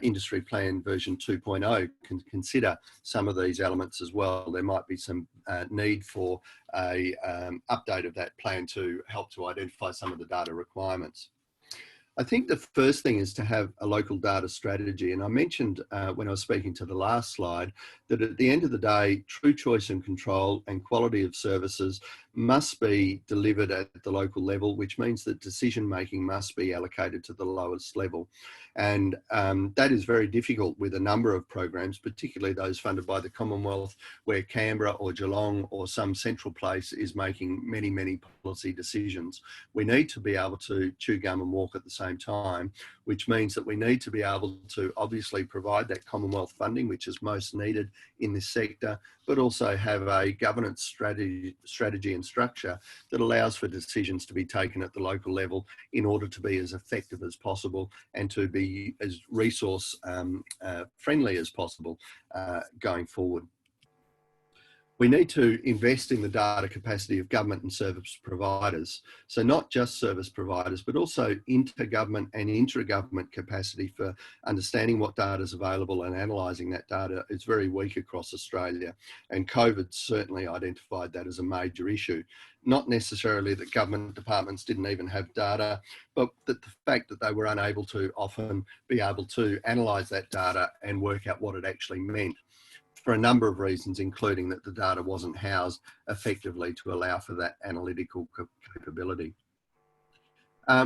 Industry Plan version 2.0 can consider some of these elements as well. There might be some need for a update of that plan to help to identify some of the data requirements. I think the first thing is to have a local data strategy. And I mentioned when I was speaking to the last slide that at the end of the day, true choice and control and quality of services must be delivered at the local level, which means that decision making must be allocated to the lowest level. And that is very difficult with a number of programs, particularly those funded by the Commonwealth, where Canberra or Geelong or some central place is making many, many policy decisions. We need to be able to chew gum and walk at the same time, which means that we need to be able to obviously provide that Commonwealth funding, which is most needed in this sector, but also have a governance strategy and structure that allows for decisions to be taken at the local level in order to be as effective as possible and to be as resource friendly as possible going forward. We need to invest in the data capacity of government and service providers. So not just service providers, but also intergovernment and intra-government capacity for understanding what data is available and analysing that data is very weak across Australia. And COVID certainly identified that as a major issue. Not necessarily that government departments didn't even have data, but that the fact that they were unable to often be able to analyse that data and work out what it actually meant, for a number of reasons, including that the data wasn't housed effectively to allow for that analytical capability.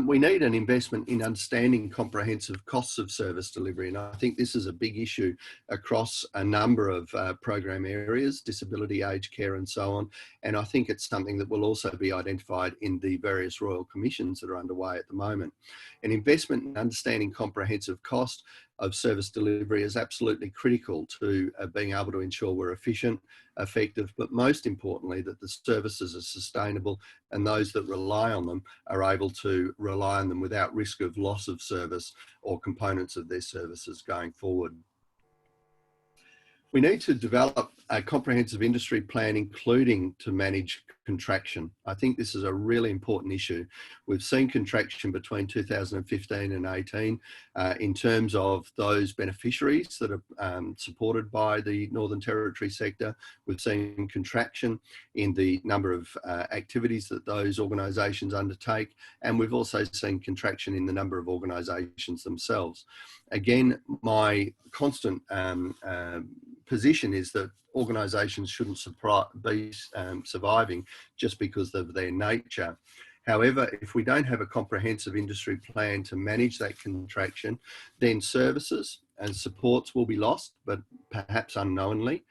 We need an investment in understanding comprehensive costs of service delivery, and I think this is a big issue across a number of program areas, disability, aged care and so on, and I think it's something that will also be identified in the various Royal Commissions that are underway at the moment. An investment in understanding comprehensive cost of service delivery is absolutely critical to being able to ensure we're efficient, effective, but most importantly that the services are sustainable and those that rely on them are able to rely on them without risk of loss of service or components of their services going forward. We need to develop a comprehensive industry plan, including to manage contraction. I think this is a really important issue. We've seen contraction between 2015 and 18 in terms of those beneficiaries that are supported by the Northern Territory sector. We've seen contraction in the number of activities that those organisations undertake, and we've also seen contraction in the number of organisations themselves. Again, my constant position is that organisations shouldn't be surviving just because of their nature. However, if we don't have a comprehensive industry plan to manage that contraction, then services and supports will be lost, but perhaps unknowingly,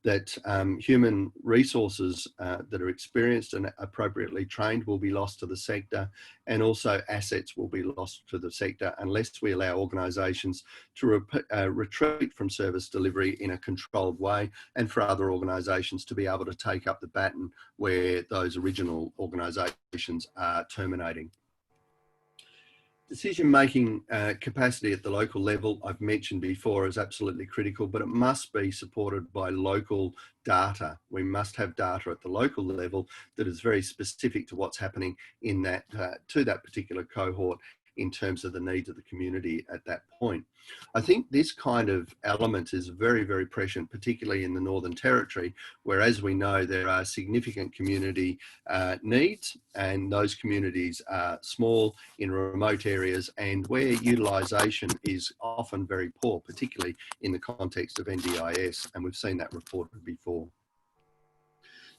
that human resources that are experienced and appropriately trained will be lost to the sector, and also assets will be lost to the sector unless we allow organisations to retreat from service delivery in a controlled way, and for other organisations to be able to take up the baton where those original organisations are terminating. Decision-making capacity at the local level, I've mentioned before, is absolutely critical, but it must be supported by local data. We must have data at the local level that is very specific to what's happening in that to that particular cohort in terms of the needs of the community at that point. I think this kind of element is very, very prescient, particularly in the Northern Territory, where, as we know, there are significant community needs, and those communities are small in remote areas and where utilisation is often very poor, particularly in the context of NDIS, and we've seen that reported before.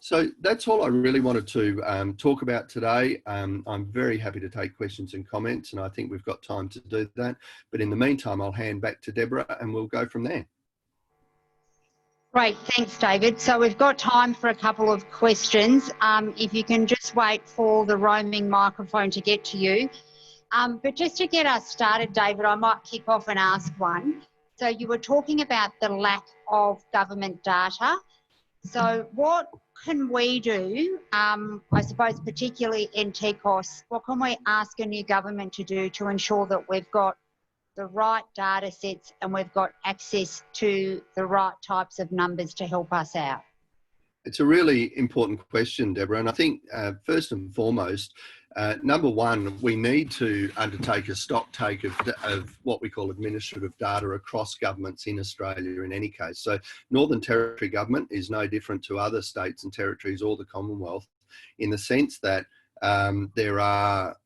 So that's all I really wanted to talk about today. I'm very happy to take questions and comments, and I think we've got time to do that. But in the meantime, I'll hand back to Deborah and we'll go from there.
Great, thanks David. So we've got time for a couple of questions. If you can just wait for the roaming microphone to get to you. But just to get us started, David, I might kick off and ask one. So you were talking about the lack of government data. So what can we do, I suppose particularly NTCOSS, what can we ask a new government to do to ensure that we've got the right data sets and we've got access to the right types of numbers to help us out?
It's a really important question, Deborah, and I think first and foremost, number one, we need to undertake a stock take of what we call administrative data across governments in Australia in any case. So Northern Territory government is no different to other states and territories or the Commonwealth in the sense that there are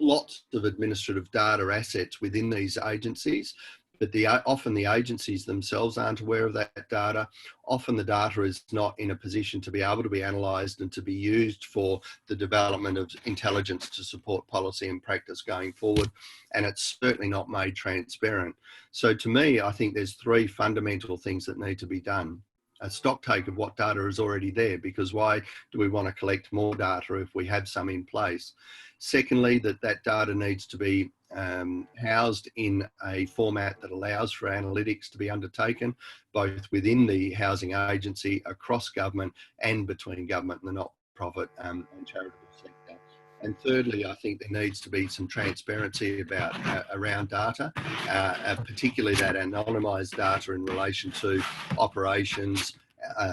lots of administrative data assets within these agencies, but often the agencies themselves aren't aware of that data. Often the data is not in a position to be able to be analysed and to be used for the development of intelligence to support policy and practice going forward, and it's certainly not made transparent. So to me, I think there's three fundamental things that need to be done. A stock take of what data is already there, because why do we want to collect more data if we have some in place? Secondly, that data needs to be housed in a format that allows for analytics to be undertaken, both within the housing agency, across government, and between government and the not-profit and charitable sector. And thirdly, I think there needs to be some transparency about around data, particularly that anonymised data in relation to operations,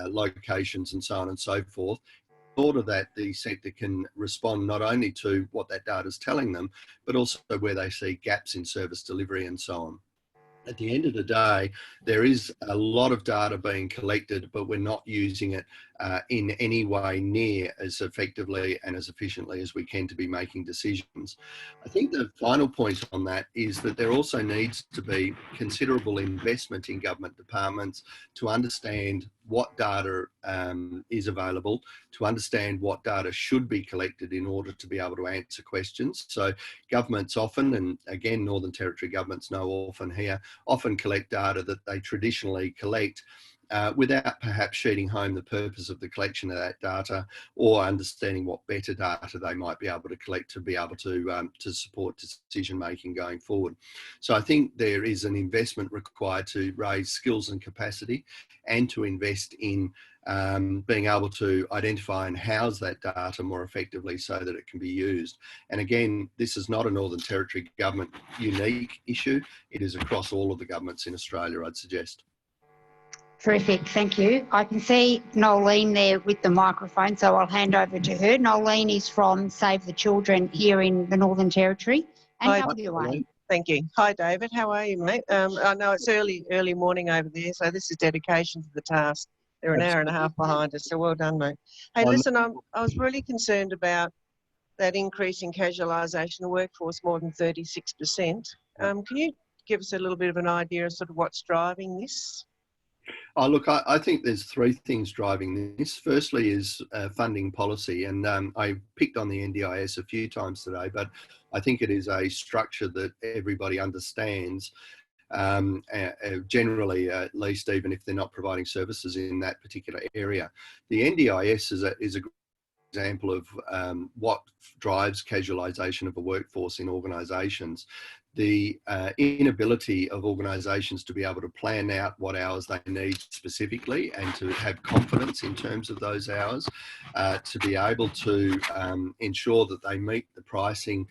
locations, and so on and so forth, in order that the sector can respond not only to what that data is telling them, but also where they see gaps in service delivery and so on. At the end of the day, there is a lot of data being collected, but we're not using it in any way near as effectively and as efficiently as we can to be making decisions. I think the final point on that is that there also needs to be considerable investment in government departments to understand what data is available, to understand what data should be collected in order to be able to answer questions. So governments often, and again, Northern Territory governments no orphan here, often collect data that they traditionally collect without perhaps sheeting home the purpose of the collection of that data, or understanding what better data they might be able to collect to be able to support decision making going forward. So I think there is an investment required to raise skills and capacity, and to invest in being able to identify and house that data more effectively so that it can be used. And again, this is not a Northern Territory government unique issue. It is across all of the governments in Australia, I'd suggest.
Terrific, thank you. I can see Nolene there with the microphone, so I'll hand over to her. Nolene is from Save the Children here in the Northern Territory.
Hi,
NWA.
Thank you. Hi, David. How are you, mate? I know it's early morning over there, so this is dedication to the task. They're an hour and a half behind us, so well done, mate. Hey, listen, I was really concerned about that increase in casualisation of workforce, more than 36%. Can you give us a little bit of an idea of sort of what's driving this?
Oh, look, I think there's three things driving this. Firstly is funding policy, and I picked on the NDIS a few times today, but I think it is a structure that everybody understands, generally, at least, even if they're not providing services in that particular area. The NDIS is a good example of what drives casualisation of a workforce in organisations. The inability of organisations to be able to plan out what hours they need specifically, and to have confidence in terms of those hours, to be able to ensure that they meet the pricing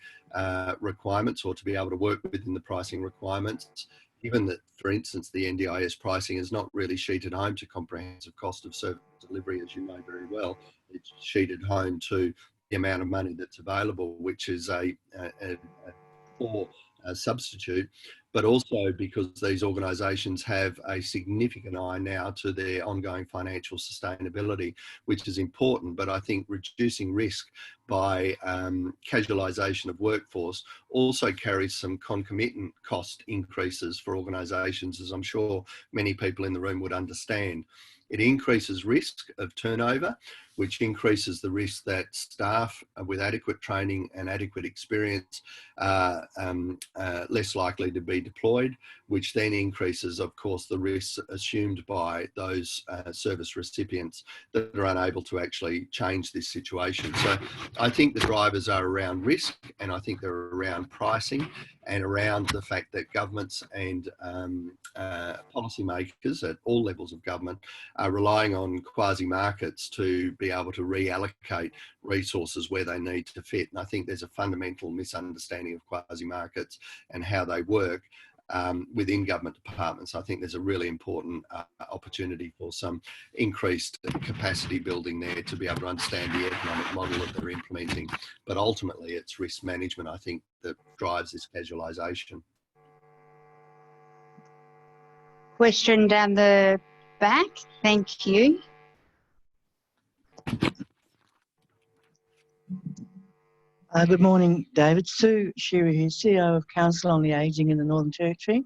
requirements, or to be able to work within the pricing requirements, given that, for instance, the NDIS pricing is not really sheeted home to comprehensive cost of service delivery, as you know very well. It's sheeted home to the amount of money that's available, which is a poor substitute, but also because these organisations have a significant eye now to their ongoing financial sustainability, which is important. But I think reducing risk by casualisation of workforce also carries some concomitant cost increases for organisations, as I'm sure many people in the room would understand. It increases risk of turnover, which increases the risk that staff with adequate training and adequate experience are less likely to be deployed, which then increases, of course, the risks assumed by those service recipients that are unable to actually change this situation. So I think the drivers are around risk, and I think they're around pricing and around the fact that governments and policymakers at all levels of government are relying on quasi-markets to be able to reallocate resources where they need to fit. And I think there's a fundamental misunderstanding of quasi-markets and how they work within government departments. I think there's a really important opportunity for some increased capacity building there to be able to understand the economic model that they're implementing. But ultimately, it's risk management, I think, that drives this casualisation.
Question down the back. Thank you.
Good morning, David. Sue Shearer here, CEO of Council on the Ageing in the Northern Territory.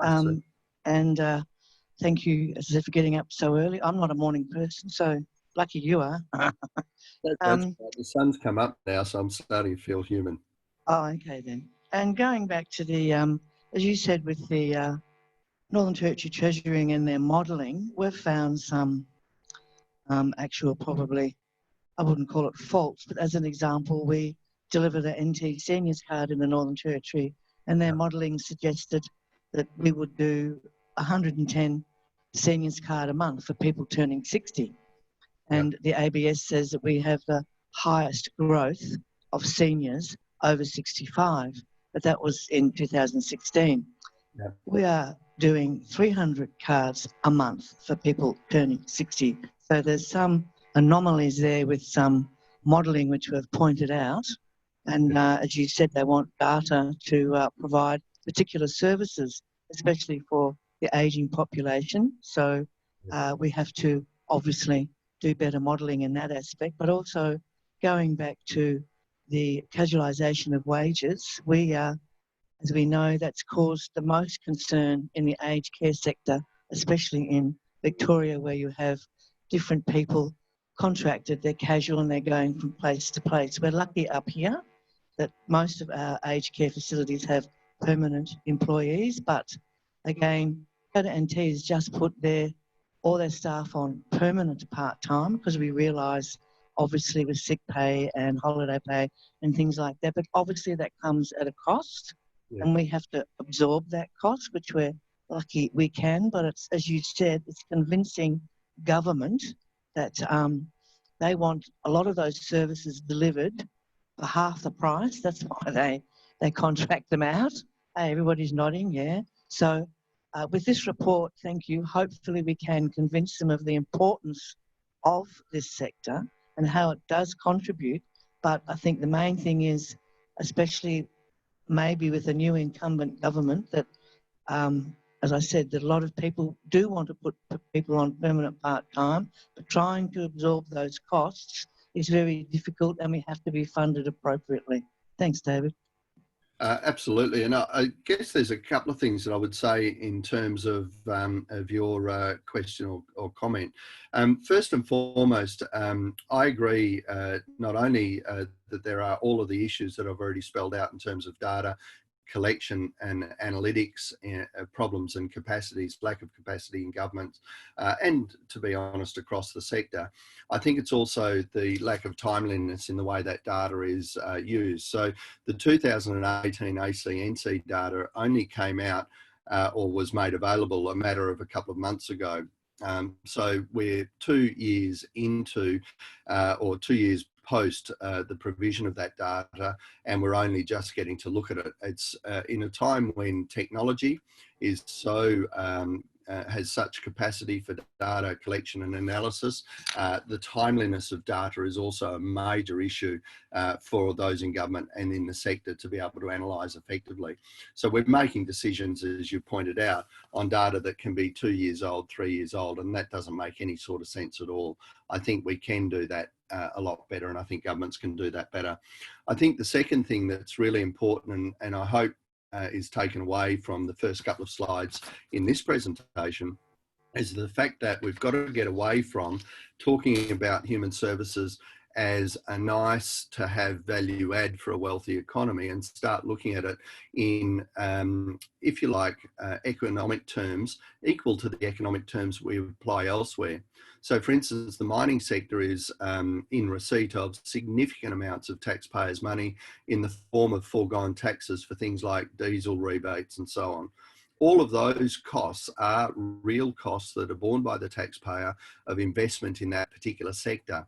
Thank you, as I said, for getting up so early. I'm not a morning person, so lucky you are.
The sun's come up now, so I'm starting to feel human.
Oh, okay then. And going back to the, as you said, with the Northern Territory Treasuring and their modelling, we've found some actual, probably, I wouldn't call it faults, but as an example, we delivered an NT Seniors card in the Northern Territory, and their modelling suggested that we would do 110 Seniors card a month for people turning 60. And the ABS says that we have the highest growth of seniors over 65, but that was in 2016. We are doing 300 cards a month for people turning 60. So there's some anomalies there with some modelling which we've pointed out. And as you said, they want data to provide particular services, especially for the ageing population. So we have to obviously do better modelling in that aspect, but also going back to the casualisation of wages, we, as we know, that's caused the most concern in the aged care sector, especially in Victoria, where you have different people contracted, they're casual and they're going from place to place. We're lucky up here that most of our aged care facilities have permanent employees, but again, NT has just put all their staff on permanent part-time because we realise, obviously, with sick pay and holiday pay and things like that, but obviously that comes at a cost, and we have to absorb that cost, which we're lucky we can, but it's, as you said, it's convincing government that they want a lot of those services delivered for half the price. That's why they contract them out. Hey, everybody's nodding, yeah. So with this report, thank you, hopefully we can convince them of the importance of this sector and how it does contribute. But I think the main thing is, especially maybe with a new incumbent government, that, as I said, that a lot of people do want to put people on permanent part-time, but trying to absorb those costs is very difficult, and we have to be funded appropriately. Thanks, David.
Absolutely, and I guess there's a couple of things that I would say in terms of your question or comment. First and foremost, I agree not only that there are all of the issues that I've already spelled out in terms of data collection and analytics problems and capacities, lack of capacity in government, and to be honest, across the sector. I think it's also the lack of timeliness in the way that data is used. So the 2018 ACNC data only came out or was made available a matter of a couple of months ago. So we're 2 years into, or 2 years post the provision of that data, and we're only just getting to look at it. It's in a time when technology is so has such capacity for data collection and analysis. The timeliness of data is also a major issue for those in government and in the sector to be able to analyse effectively. So we're making decisions, as you pointed out, on data that can be 2 years old, 3 years old, and that doesn't make any sort of sense at all. I think we can do that a lot better, and I think governments can do that better. I think the second thing that's really important, and I hope is taken away from the first couple of slides in this presentation, is the fact that we've got to get away from talking about human services as a nice to have value add for a wealthy economy and start looking at it in, if you like, economic terms equal to the economic terms we apply elsewhere. So for instance, the mining sector is in receipt of significant amounts of taxpayers' money in the form of foregone taxes for things like diesel rebates and so on. All of those costs are real costs that are borne by the taxpayer of investment in that particular sector.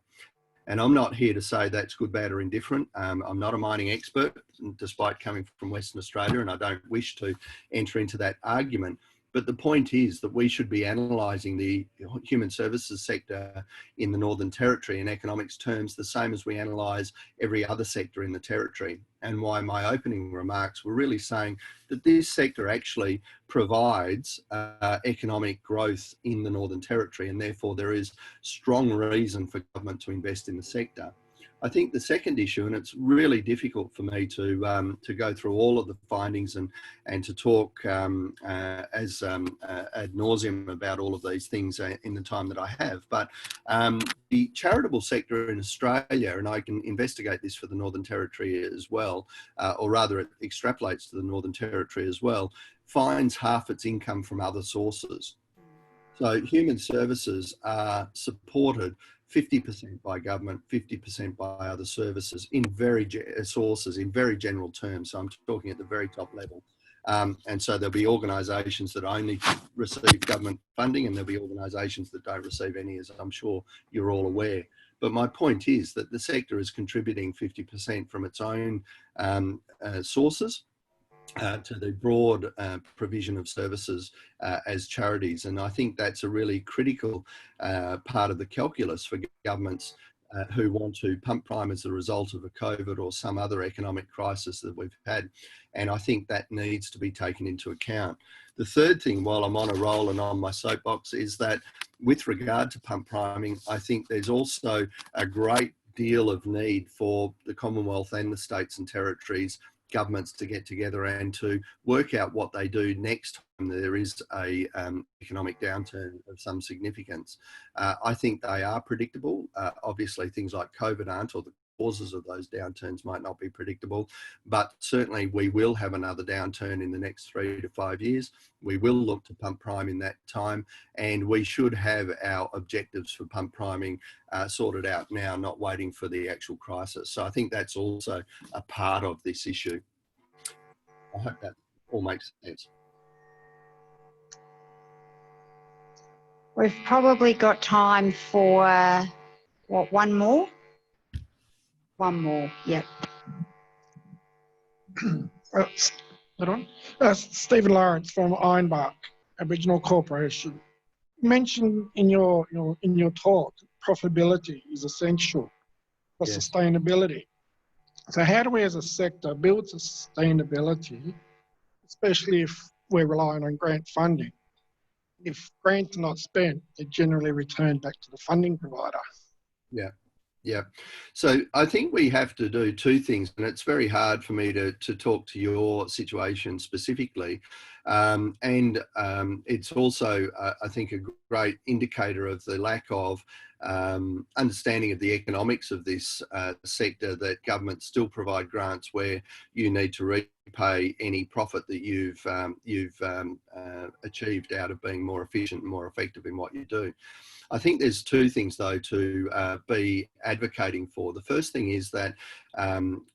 And I'm not here to say that's good, bad or indifferent. I'm not a mining expert, despite coming from Western Australia, and I don't wish to enter into that argument. But the point is that we should be analysing the human services sector in the Northern Territory in economics terms the same as we analyse every other sector in the Territory. And why my opening remarks were really saying that this sector actually provides economic growth in the Northern Territory, and therefore there is strong reason for government to invest in the sector. I think the second issue, and it's really difficult for me to go through all of the findings and to talk ad nauseum about all of these things in the time that I have, but the charitable sector in Australia, and I can investigate this for the Northern Territory as well, or rather it extrapolates to the Northern Territory as well, finds half its income from other sources. So human services are supported 50% by government, 50% by other services in sources in very general terms. So I'm talking at the very top level. And so there'll be organisations that only receive government funding, and there'll be organisations that don't receive any, as I'm sure you're all aware. But my point is that the sector is contributing 50% from its own sources to the broad provision of services as charities. And I think that's a really critical part of the calculus for governments who want to pump prime as a result of a COVID or some other economic crisis that we've had. And I think that needs to be taken into account. The third thing, while I'm on a roll and on my soapbox, is that with regard to pump priming, I think there's also a great deal of need for the Commonwealth and the states and territories governments to get together and to work out what they do next time there is a economic downturn of some significance. I think they are predictable. Obviously, things like COVID aren't, or the causes of those downturns might not be predictable, but certainly we will have another downturn in the next 3 to 5 years. We will look to pump prime in that time, and we should have our objectives for pump priming sorted out now, not waiting for the actual crisis. So I think that's also a part of this issue. I hope that all makes sense.
We've probably got time for, what, one more? One more, yep.
Stephen Lawrence from Ironbark Aboriginal Corporation. You mentioned in your talk, profitability is essential for sustainability. So how do we as a sector build sustainability, especially if we're relying on grant funding? If grants are not spent, they generally return back to the funding provider.
Yeah. Yeah. So I think we have to do two things, and it's very hard for me to talk to your situation specifically. It's also, I think, a great indicator of the lack of understanding of the economics of this sector, that governments still provide grants where you need to repay any profit that you've achieved out of being more efficient and more effective in what you do. I think there's two things, though, to be advocating for. The first thing is that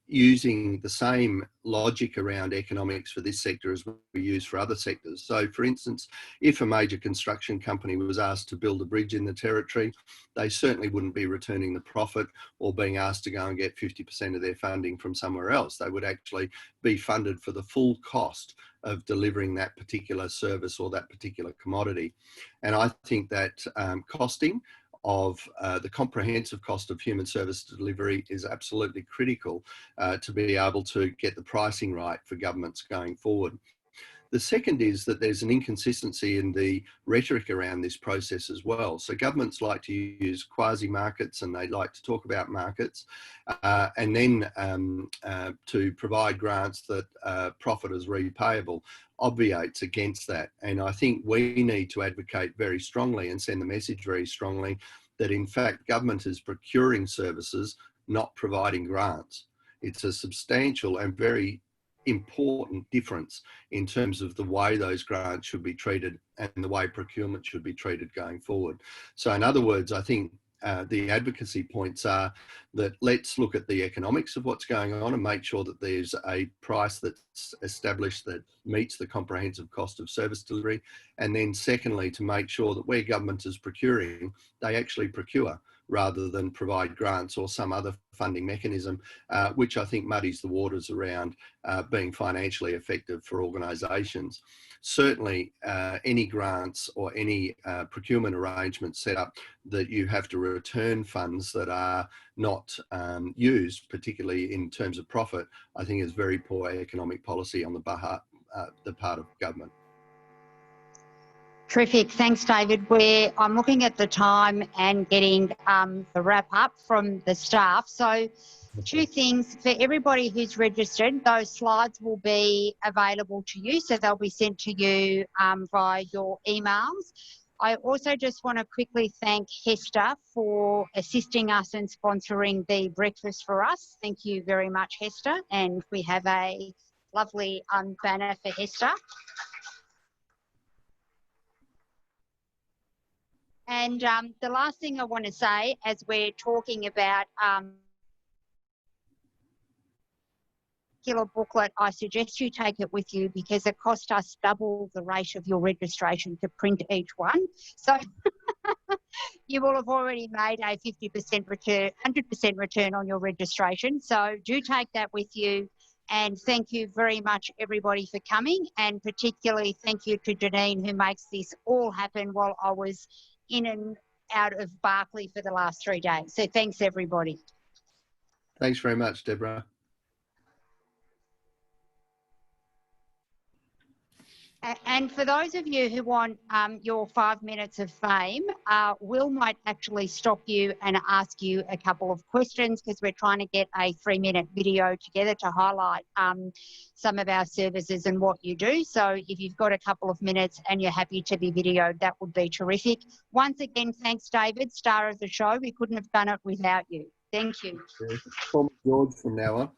using the same logic around economics for this sector as we use for other sectors. So, for instance, if a major construction company was asked to build a bridge in the Territory, they certainly wouldn't be returning the profit or being asked to go and get 50% of their funding from somewhere else. They would actually be funded for the full cost of delivering that particular service or that particular commodity. And I think that costing of the comprehensive cost of human service delivery is absolutely critical to be able to get the pricing right for governments going forward. The second is that there's an inconsistency in the rhetoric around this process as well. So governments like to use quasi-markets and they like to talk about markets, and then to provide grants that profit is repayable obviates against that. And I think we need to advocate very strongly and send the message very strongly that in fact government is procuring services, not providing grants. It's a substantial and very important difference in terms of the way those grants should be treated and the way procurement should be treated going forward. So in other words, I think the advocacy points are that let's look at the economics of what's going on and make sure that there's a price that's established that meets the comprehensive cost of service delivery. And then secondly, to make sure that where government is procuring, they actually procure rather than provide grants or some other funding mechanism, which I think muddies the waters around being financially effective for organisations. Certainly, any grants or any procurement arrangements set up that you have to return funds that are not used, particularly in terms of profit, I think is very poor economic policy on the part of government.
Terrific. Thanks, David. I'm looking at the time and getting the wrap up from the staff. So two things for everybody who's registered, those slides will be available to you. So they'll be sent to you via your emails. I also just want to quickly thank Hester for assisting us in sponsoring the breakfast for us. Thank you very much, Hester. And we have a lovely banner for Hester. And the last thing I want to say, as we're talking about booklet, I suggest you take it with you because it cost us double the rate of your registration to print each one. So you will have already made a 50% return, 100% return on your registration. So do take that with you. And thank you very much, everybody, for coming. And particularly thank you to Janine, who makes this all happen while I was in and out of Barclay for the last 3 days. So thanks, everybody.
Thanks very much, Deborah.
And for those of you who want your 5 minutes of fame, Will might actually stop you and ask you a couple of questions because we're trying to get a 3-minute video together to highlight some of our services and what you do. So if you've got a couple of minutes and you're happy to be videoed, that would be terrific. Once again, thanks, David, star of the show. We couldn't have done it without you. Thank you.
Call me George from now on.